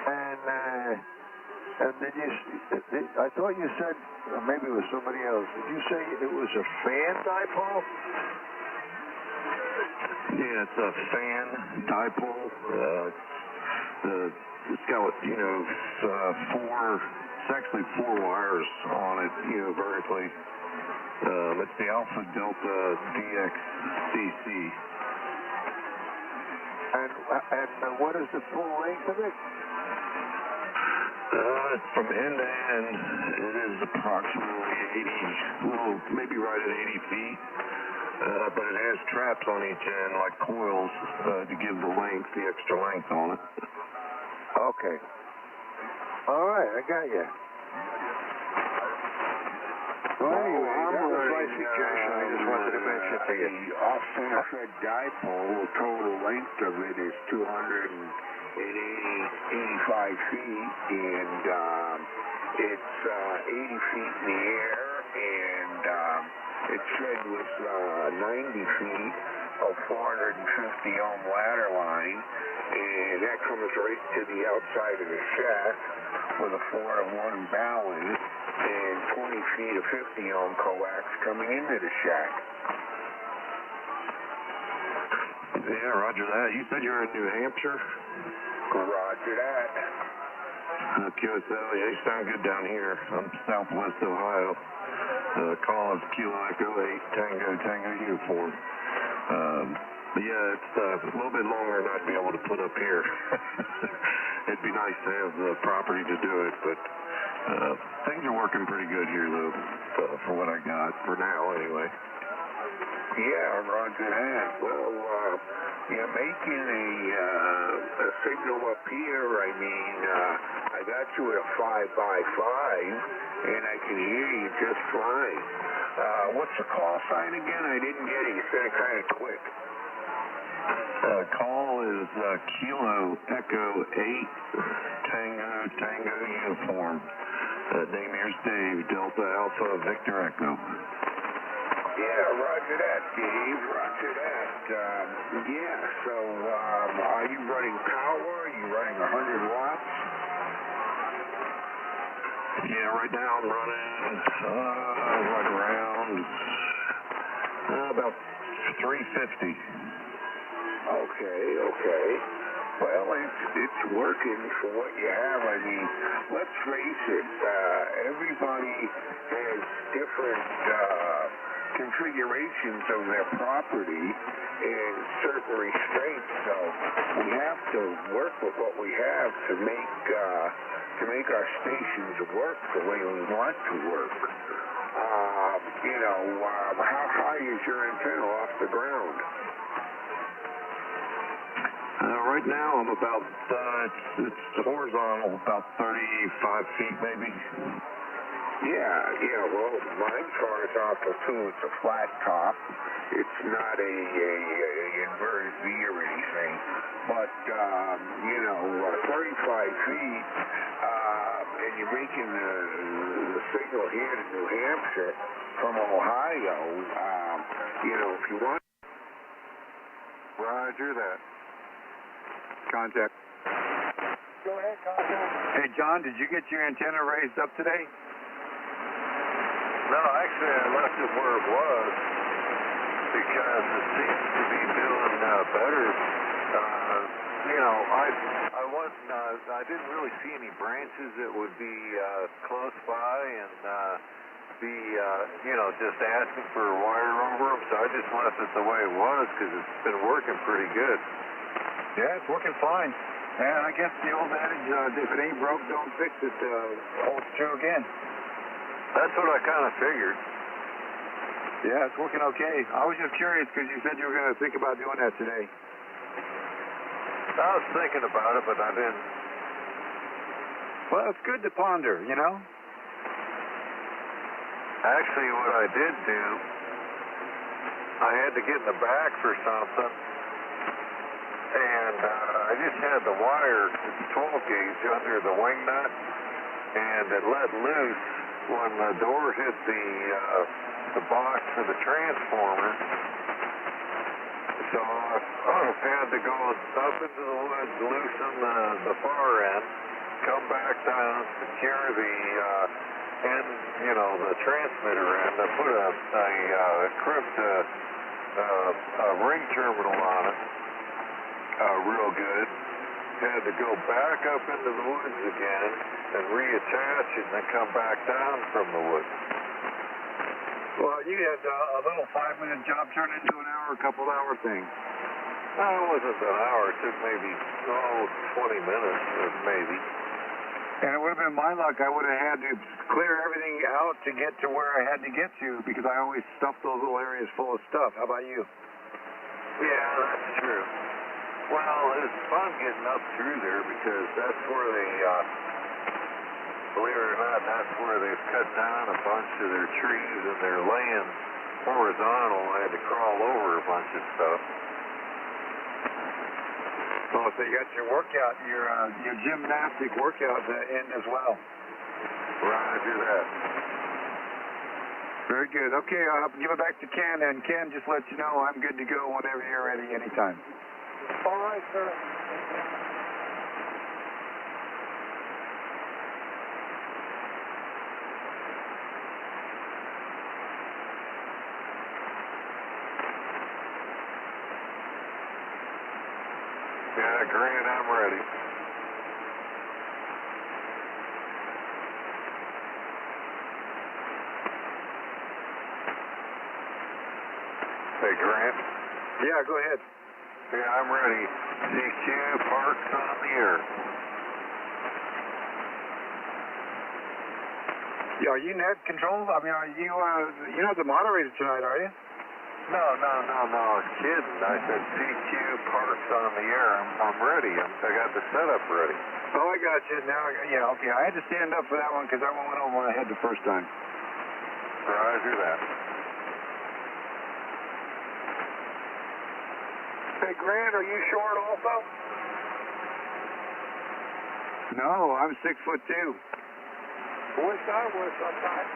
S13: And did you? I thought you said, or maybe it was somebody else. Did you say it was a fan dipole?
S12: Yeah, it's a fan dipole. It's got, it's actually 4 wires on it, vertically. It's the Alpha Delta DXCC.
S13: And what is the full length of it?
S12: From end to end, it is approximately 80, maybe right at 80 feet. But it has traps on each end, like coils, to give the extra length on it.
S13: Okay. All right, I got you. Well, anyway, that was my suggestion. I just wanted to mention to you.
S7: The off-center dipole, total length of it is 285 feet, and it's 80 feet in the air, and it's fed with 90 feet of 450 ohm ladder line, and that comes right to the outside of the shaft with a 4-to-1 balance and 20 feet of 50 ohm coax coming into the shaft.
S12: Yeah, roger that. You said you're in New Hampshire?
S7: Roger that.
S12: QSL, yeah, you sound good down here. I'm Southwest Ohio. Call us Kilo Echo 8 Tango uniform. But yeah, it's a little bit longer than I'd be able to put up here. It'd be nice to have the property to do it, but things are working pretty good here, though, for what I got, for now, anyway.
S7: Yeah, roger that. Well, you're making a signal up here. I mean, I got you at a 5x5, and I can hear you just fine. What's the call sign again? I didn't get it. You said it kind of quick.
S12: Call is Kilo Echo 8 Tango uniform. Name here's Dave, Delta Alpha Victor Echo.
S7: Yeah, roger that, Dave. Roger that. So are you running power? Are you running 100 watts?
S12: Yeah, right now I'm running right around about 350.
S7: Okay. Well, it's working for what you have. I mean, let's face it, everybody has different configurations of their property and certain restraints, so we have to work with what we have to make our stations work the way we want to work. How high is your antenna off the ground?
S12: Right now I'm about, it's horizontal, about 35 feet maybe.
S7: Yeah, well, mine's horizontal too. It's a flat top. It's not a inverted V or anything. But, 35 feet, and you're making the signal here to New Hampshire from Ohio, if you want.
S5: Roger that. Contact.
S13: Go ahead, contact.
S5: Hey, John, did you get your antenna raised up today?
S12: No, actually I left it where it was.
S13: because it seems to be doing better. You know, I wasn't, I didn't really see any branches that would be close by and be, you know, just asking for a wire over them. So I just left it the way it was because it's been working pretty good.
S5: Yeah, it's working fine. And I guess the old adage, if it ain't broke, don't fix it, holds true again.
S13: That's what I kind of figured.
S5: Yeah, it's working okay. I was just curious because you said you were going to think about doing that today.
S13: I was thinking about it, but I didn't.
S5: Well, it's good to ponder, you know?
S13: Actually, what I did do, I had to get in the back for something, and I just had the wire, it's 12 gauge under the wing nut, and it let loose when the door hit the box for the transformer. So I had to go up into the woods, loosen the far end, come back down, secure the end, you know, the transmitter end. I put a crimped ring terminal on it, real good. Had to go back up into the woods again and reattach it and then come back down from the woods.
S5: Well, you had a little 5-minute job turn into an hour, couple hour thing.
S13: No, it wasn't an hour. It took maybe, 20 minutes, maybe.
S5: And it would have been my luck. I would have had to clear everything out to get to where I had to get to because I always stuff those little areas full of stuff. How about you?
S13: Yeah, that's true. Well, it's fun getting up through there because that's where they, believe it or not, that's where they've cut down a bunch of their trees and they're laying horizontal. I had to crawl over a bunch of stuff.
S5: Oh, so you got your workout, your gymnastic workout to end as well.
S13: Roger that.
S5: Very good. Okay, I'll give it back to Ken, and Ken, just let you know I'm good to go whenever you're ready, anytime.
S1: All right, sir.
S13: Yeah, Grant, I'm ready. Hey, Grant.
S5: Yeah, go ahead.
S13: Yeah, I'm ready. CQ, parks on the air.
S5: Yeah, are you net control? I mean, are you, you're not the moderator tonight, are you?
S13: No, I was kidding. I said CQ, parks on the air. I'm ready. I got the setup ready.
S5: Oh, I got you. Now, yeah, okay. I had to stand up for that one because that one went over my head the first time.
S13: Roger that.
S1: Hey, Grant, are you short also?
S5: No, I'm 6'2".
S1: Wish I was sometimes.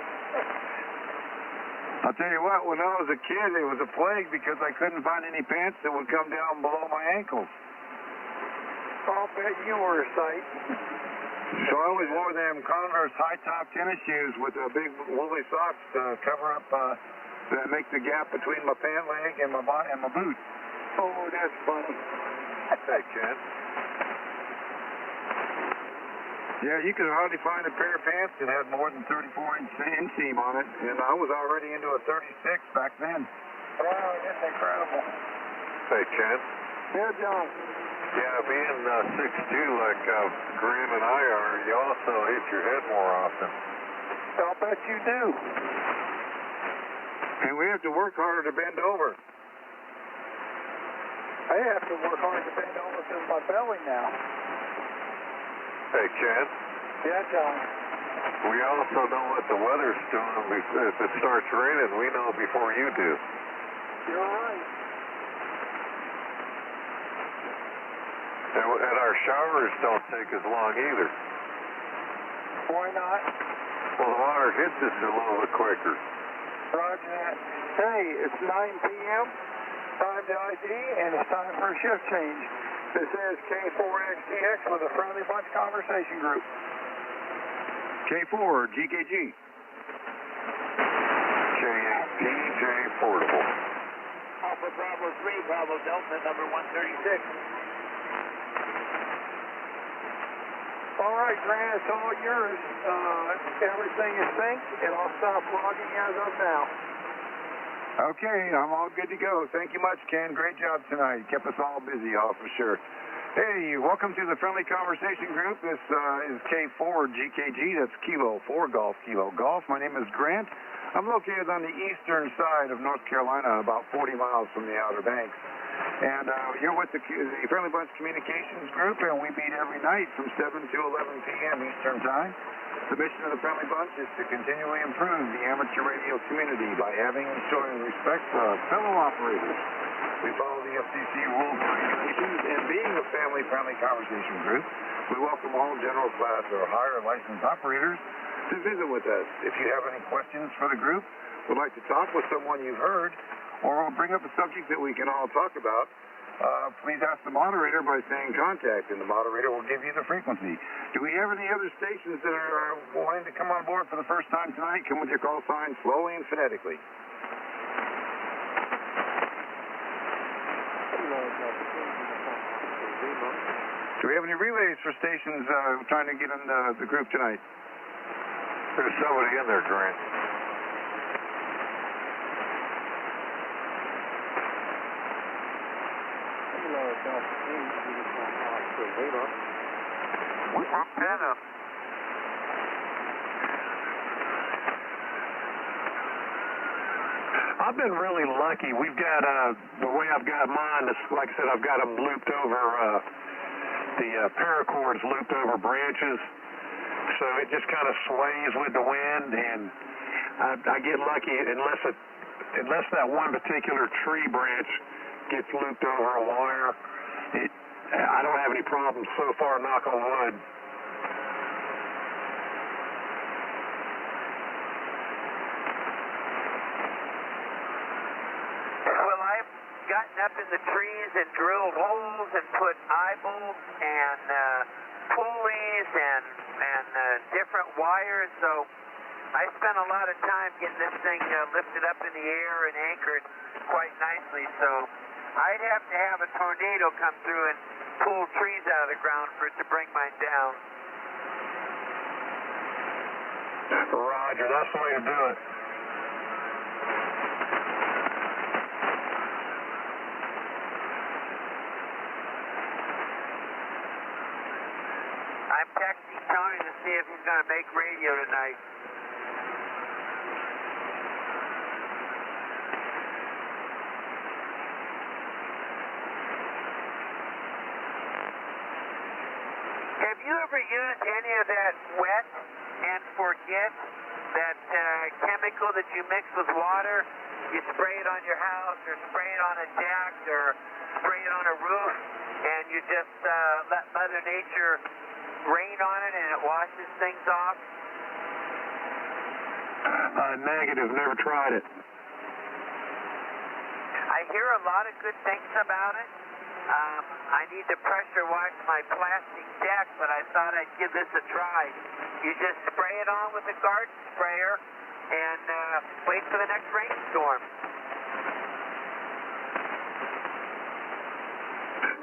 S5: I'll tell you what, when I was a kid, it was a plague because I couldn't find any pants that would come down below my ankles.
S1: I'll bet you were a sight.
S5: So I always wore them Converse high-top tennis shoes with big woolly socks to cover up, that make the gap between my pant leg and my boot.
S1: Oh, that's funny.
S13: Hey, Ken.
S5: Yeah, you could hardly find a pair of pants that had more than 34-inch inseam on it, and I was already into a 36 back then.
S1: Wow, that's incredible.
S13: Hey, Ken.
S1: Yeah, John.
S13: Yeah, being 6'2" like Grant and I are, you also hit your head more often.
S1: I'll bet you do.
S5: And we have to work harder to bend over.
S1: I have to work hard to bend over because of my belly now.
S13: Hey, Ken.
S1: Yeah, John.
S13: We also know what the weather's doing. If it starts raining, we know before you do.
S1: You're right.
S13: And our showers don't take as long either.
S1: Why not?
S13: Well, the water hits us a little bit quicker.
S1: Roger that. Hey, it's 9 p.m. Time to ID, and it's time for a shift change. This is K4XTX with a Friendly Bunch Conversation Group.
S5: K4, GKG.
S13: KPJ Portable.
S2: Alpha Bravo 3, Bravo Delta, number 136.
S5: All right, Grant, it's all yours. Everything is synced, and I'll stop logging as of now. Okay, I'm all good to go. Thank you much, Ken. Great job tonight. Kept us all busy, for sure. Hey, welcome to the Friendly Conversation Group. This is K4 GKG. That's Kilo 4 Golf Kilo Golf. My name is Grant. I'm located on the eastern side of North Carolina, about 40 miles from the Outer Banks. And you're with the Friendly Bunch Communications Group, and we meet every night from 7 to 11 p.m. Eastern Time. The mission of the Friendly Bunch is to continually improve the amateur radio community by having and showing respect for our fellow operators. We follow the FCC rules and regulations, and being a family-friendly conversation group, we welcome all general class or higher licensed operators to visit with us. If you have any questions for the group, would like to talk with someone you've heard, or bring up a subject that we can all talk about, please ask the moderator by saying contact, and the moderator will give you the frequency. Do we have any other stations that are wanting to come on board for the first time tonight? Come with your call sign slowly and phonetically. Do we have any relays for stations trying to get in the group tonight?
S13: There's somebody in there, Grant.
S2: Antenna.
S12: I've been really lucky. We've got, the way I've got mine, is, like I said, I've got them looped over, the paracords looped over branches, so it just kind of sways with the wind, and I get lucky unless that one particular tree branch gets looped over a wire. I don't have any problems so far, knock on wood.
S2: Well, I've gotten up in the trees and drilled holes and put eye bolts and pulleys and different wires, so I spent a lot of time getting this thing lifted up in the air and anchored quite nicely, so I'd have to have a tornado come through and pull trees out of the ground for it to bring mine down.
S12: Roger, that's the way to do it.
S2: I'm texting Tony to see if he's going to make radio tonight. Have you ever used any of that wet and forget, that chemical that you mix with water? You spray it on your house, or spray it on a deck, or spray it on a roof, and you just let Mother Nature rain on it and it washes things off?
S12: Negative, never tried it.
S2: I hear a lot of good things about it. I need to pressure wash my plastic deck, but I thought I'd give this a try. You just spray it on with a garden sprayer and wait for the next rainstorm.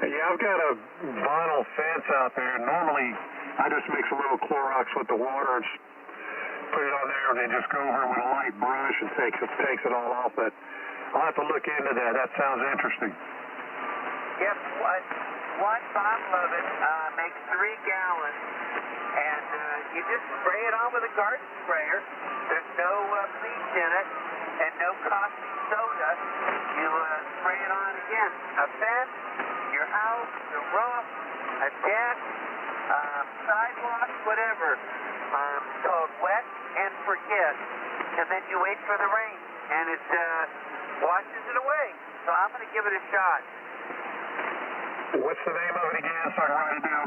S12: Yeah, I've got a vinyl fence out there. Normally, I just mix a little Clorox with the water and put it on there, and then just go over it with a light brush and takes it all off. But I'll have to look into that. That sounds interesting.
S2: Yep, one bottle of it makes 3 gallons, and you just spray it on with a garden sprayer. There's no bleach in it, and no caustic soda. You spray it on again. A fence, your house, the roof, a deck, sidewalk, whatever. It's called wet and forget. And then you wait for the rain, and it washes it away. So I'm going to give it a shot.
S12: What's the name of it again so I can write it down?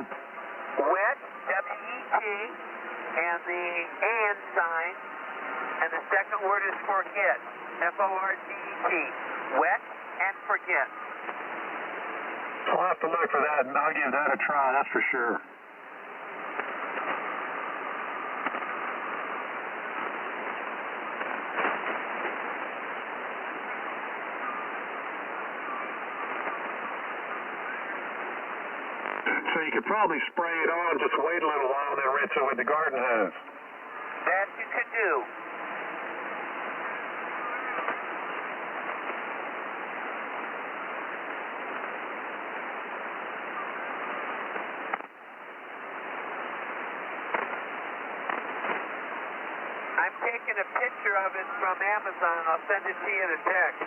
S2: Wet, W-E-T, and the and sign, and the second word is forget, F-O-R-G-E-T. Wet and forget.
S12: I'll have to look for that, and I'll give that a try, that's for sure. should probably spray it on, just wait a little while, then rinse it with the garden hose.
S2: That you could do. I'm taking a picture of it from Amazon. I'll send it to you in a text.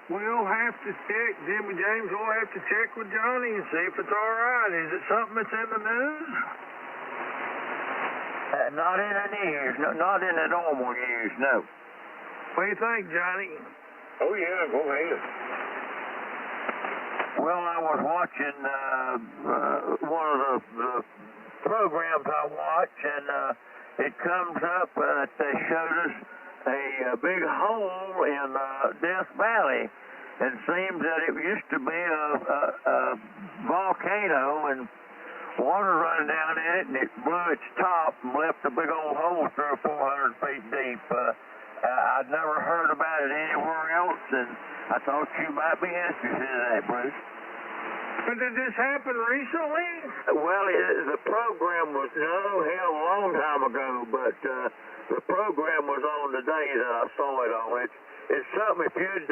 S5: We'll have to check. Jimmy James will have to check with Johnny and see if it's all right. Is it something that's in the news?
S2: Not in the news. No, not in the normal news, no.
S5: What do you think, Johnny?
S12: Oh, yeah, go ahead.
S2: Well, I was watching one of the programs I watch, and it comes up that they showed us a big hole in Death Valley. It seems that it used to be a volcano, and water run down in it, and it blew its top and left a big old hole 300 or 400 feet deep. I'd never heard about it anywhere else, and I thought you might be interested in that, Bruce.
S5: But did this happen recently?
S2: Well, the program was, a long time ago, but the program was on the day that I saw it on. It's something, if you'd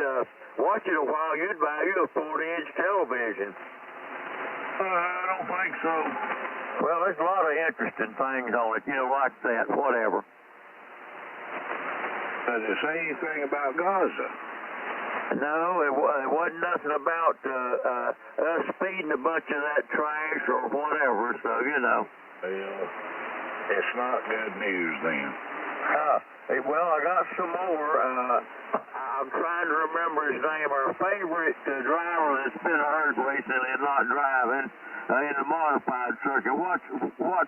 S2: watch it a while, you'd buy you a 40-inch television.
S5: I don't think so.
S2: Well, there's a lot of interesting things on it, like that, whatever.
S12: Does it say anything about Gaza?
S2: No, it wasn't nothing about us feeding a bunch of that trash or whatever, so,
S12: Well, it's not good news then.
S2: Well, I got some more. I'm trying to remember his name. Our favorite driver that's been hurt recently and not driving in the modified circuit. What's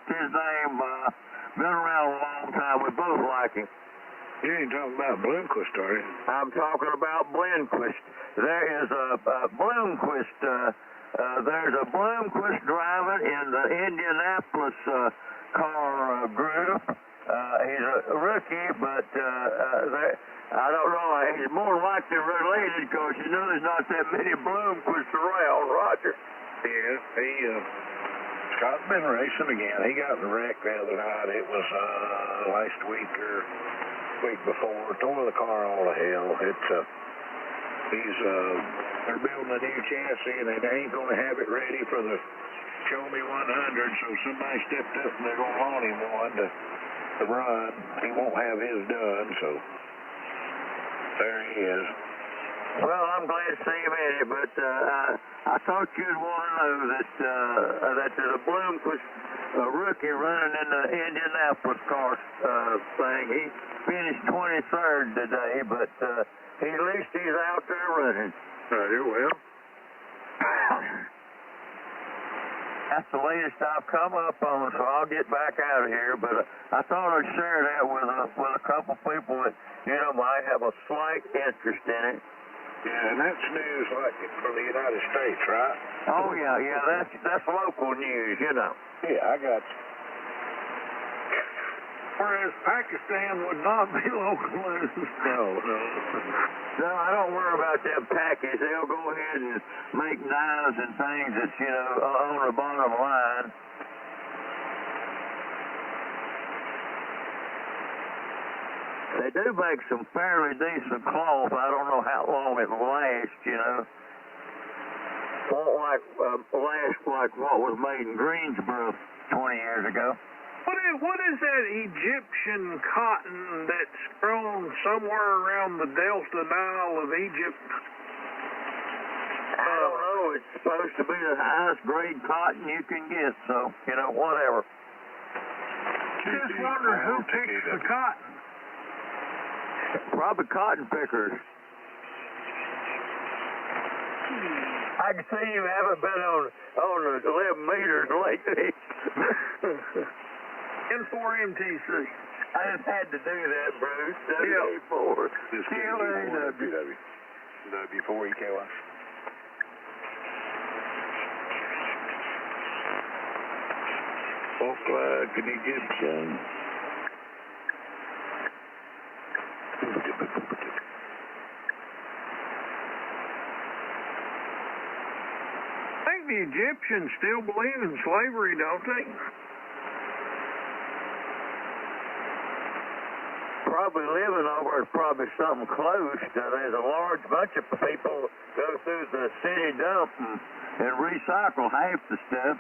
S2: his name? Been around a long time. We both like him.
S12: You ain't talking about Bloomquist, are you?
S2: I'm talking about Bloomquist. There is a Bloomquist. There's a Bloomquist driving in the Indianapolis car group. He's a rookie, but I don't know. He's more likely related because there's not that many Bloomquists around, Roger.
S12: Yeah, Scott's been racing again. He got in a wreck the other night. It was last week or week before. Tore the car all to hell. They're building a new chassis and they ain't going to have it ready for the Show Me 100. So somebody stepped up and they're going to loan him one to run. He won't have his done. So there he is.
S2: Well, I'm glad to see him in it, but I thought you'd want to know that there's a Bloomquist rookie running in the Indianapolis car thing. He finished 23rd today, but at least he's out there running.
S12: Well.
S2: That's the latest I've come up on, so I'll get back out of here. But I thought I'd share that with a couple people that might have a slight interest in it.
S12: Yeah, and that's news like from the United States, right?
S2: Oh yeah, that's local news,
S12: Yeah, I got you.
S5: Whereas Pakistan would not be local news.
S2: No, I don't worry about them packages. They'll go ahead and make knives and things that's, on the bottom line. They do make some fairly decent cloth. I don't know how long it lasts, Won't last like what was made in Greensboro 20 years ago.
S5: What is that Egyptian cotton that's grown somewhere around the Delta Nile of Egypt?
S2: I don't know. It's supposed to be the highest grade cotton you can get, so, whatever.
S5: Just wonder who picks the cotton.
S2: Probably cotton pickers. I can see you haven't been on the 11 meters lately.
S5: N4 MTC.
S2: I just had to do that, Bruce. W4.
S12: W4EKY. Walk like an Egyptian.
S5: I think the Egyptians still believe in slavery, don't they?
S2: Probably living over is probably something close. There's a large bunch of people go through the city dump and recycle half the stuff.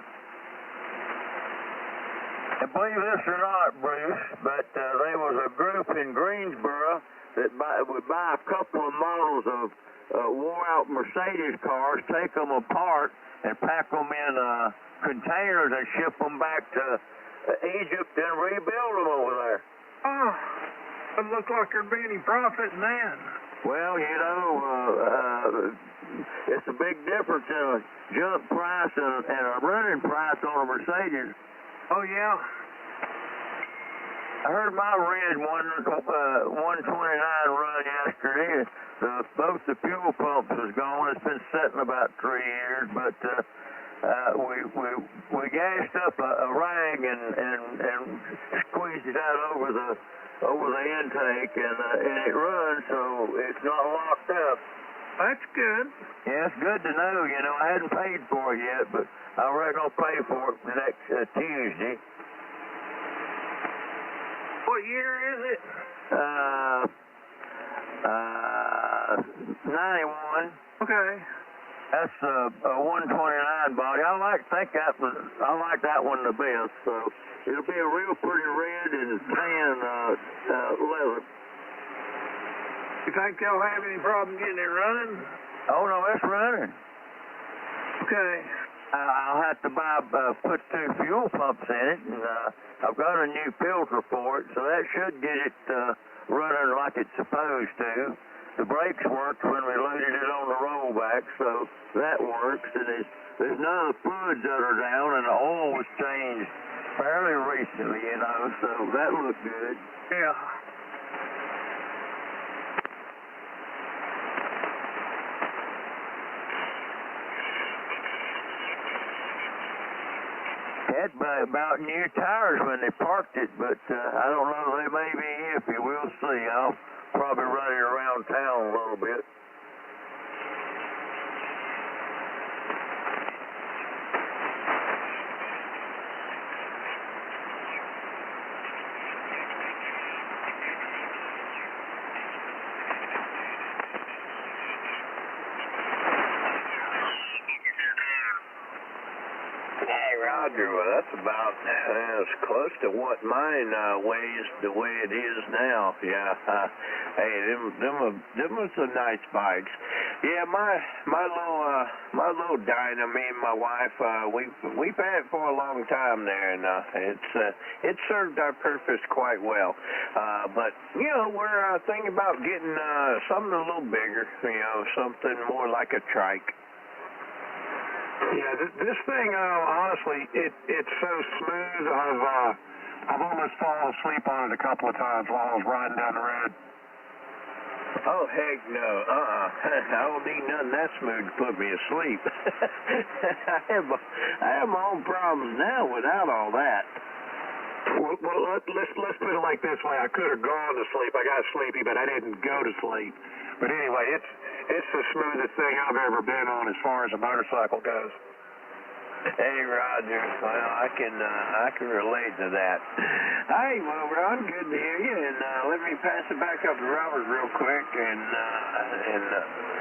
S2: And believe this or not, Bruce, but there was a group in Greensboro that would buy a couple of models of wore-out Mercedes cars, take them apart, and pack them in containers and ship them back to Egypt and rebuild them over there.
S5: Oh, doesn't look like there'd be any profit in that.
S2: Well, you know, it's a big difference in a junk price and a running price on a Mercedes.
S5: Oh, yeah?
S2: I heard my red 129 run yesterday. Both the fuel pumps is gone. It's been sitting about 3 years, but we gassed up a rag and squeezed it out over the intake, and it runs, so it's not locked up.
S5: That's good.
S2: Yeah, it's good to know. You know, I hadn't paid for it yet, but I reckon I'll pay for it next Tuesday.
S5: What year is it?
S2: 91.
S5: Okay.
S2: That's a 129 body. I like that one the best. So it'll be a real pretty red and tan leather.
S5: You think they'll have any problem getting it running?
S2: Oh no, it's running.
S5: Okay.
S2: I'll have to put 2 fuel pumps in it, and I've got a new filter for it, so that should get it running like it's supposed to. The brakes worked when we loaded it on the rollback, so that works. And there's none of the fluids that are down, and the oil was changed fairly recently, you know, so that looked good.
S5: Yeah.
S2: Had about new tires when they parked it, but I don't know, they may be iffy. We'll see. I'll probably run it around town a little bit.
S12: Roger, well, that's about as close to what mine weighs the way it is now. Yeah, hey, them was some nice bikes. Yeah, my little Dinah, me and my wife, we've had it for a long time there, and it served our purpose quite well. But you know, we're thinking about getting something a little bigger. You know, something more like a trike.
S3: Yeah, this thing, honestly, it's so smooth. I've almost fallen asleep on it a couple of times while I was riding down the road.
S12: Oh, heck no. I don't need nothing that smooth to put me asleep. I have my own problems now without all that.
S3: Well, let's put it like this way. I could have gone to sleep. I got sleepy, but I didn't go to sleep. But anyway, it's the smoothest thing I've ever been on as far as a motorcycle goes.
S12: Hey, Roger. Well, I can relate to that. Hey, well, Ron, good to hear you. And let me pass it back up to Robert real quick. And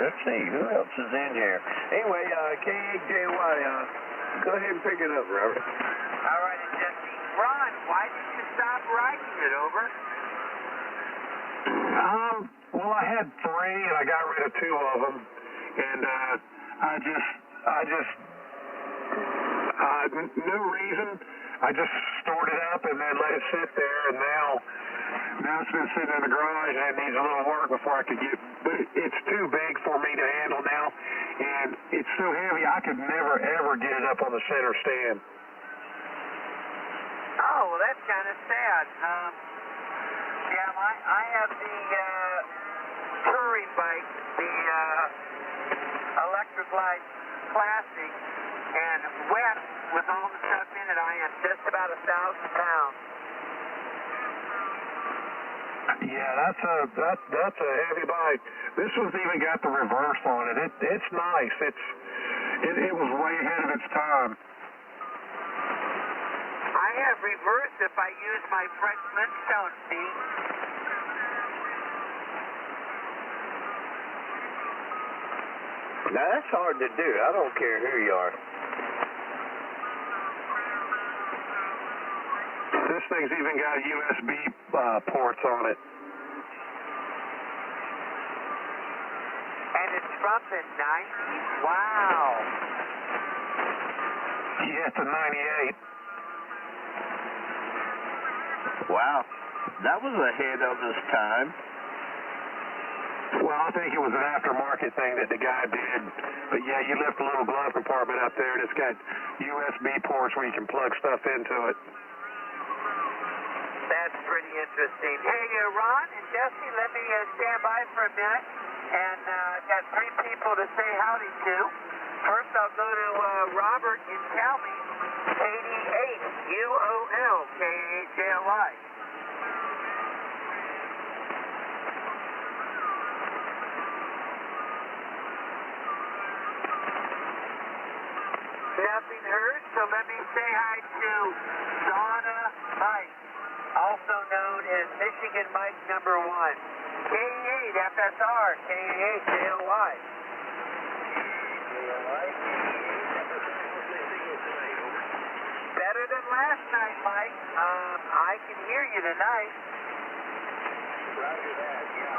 S12: let's see, who else is in here? Anyway, KHJY, go ahead and pick it up, Robert.
S14: All right, Jesse. Ron, why did you stop riding it over?
S3: Well, I had 3, and I got rid of 2 of them. And no reason. I just stored it up and then let it sit there, and now it's been sitting in the garage, and it needs a little work before I could get. But it's too big for me to handle now, and it's so heavy I could never ever get it up on the center stand.
S14: Oh, well, that's kind of sad. Yeah, I have the touring bike, the Electric Light Classic, and wet with all the stuff in it, I am just about 1,000 pounds.
S3: Yeah, that's a heavy bike. This one's even got the reverse on it. It's nice. It was way ahead of its time.
S14: I have reverse if I use my French Flintstone feet.
S2: Now that's hard to do. I don't care who you are.
S3: This thing's even got USB ports on it.
S14: And it's from the 90s? Wow.
S3: Yeah, it's a 98.
S2: Wow. That was ahead of its time.
S3: Well, I think it was an aftermarket thing that the guy did. But yeah, you lift a little glove compartment up there and it's got USB ports where you can plug stuff into it.
S14: That's pretty interesting. Hey, Ron and Jesse, let me stand by for a minute. And got 3 people to say howdy to. First, I'll go to Robert in Calmy, 88 UOL KHLY. Nothing heard, so let me say hi to Donna Mike, also known as Michigan Mike number 1. K8 FSR, K8 JLY. Better than last night, Mike. I can hear you tonight. Roger that, yeah.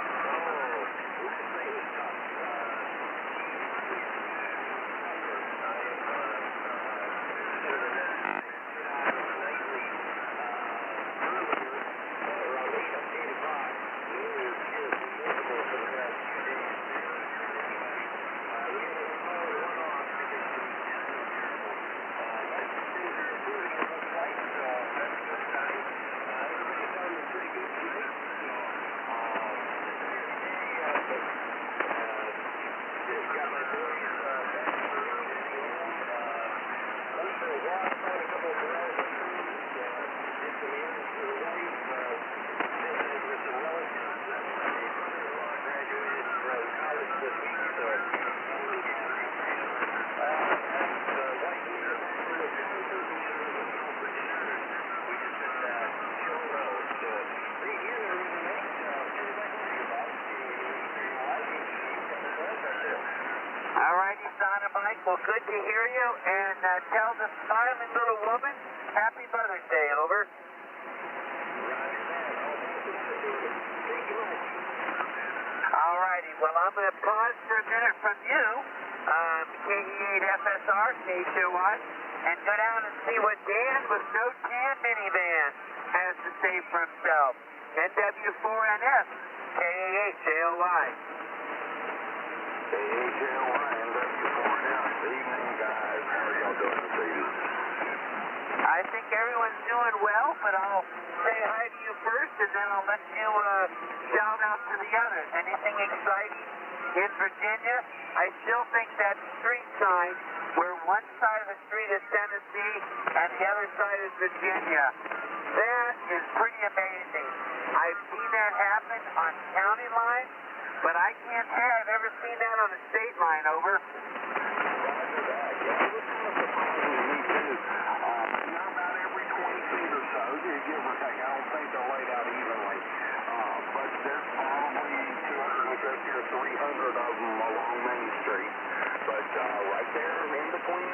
S14: Well, good to hear you, and tell the smiling little woman, happy Mother's Day, over. All righty, well, I'm going to pause for a minute from you, KE8 FSR, KHOY, and go down and see what Dan with No Tan Minivan has to say for himself. NW4NS, KE8 JLY.
S12: KHLY, NW4NS. Evening, guys. How are y'all doing this evening?
S14: I think everyone's doing well, but I'll say hi to you first, and then I'll let you shout out to the others. Anything exciting in Virginia? I still think that street sign where one side of the street is Tennessee and the other side is Virginia, that is pretty amazing. I've seen that happen on county lines, but I can't say I've ever seen that on a state line, over.
S12: Give or take. I don't think they're laid out evenly. But there's probably 250 or 300 of them along Main Street. But right there in between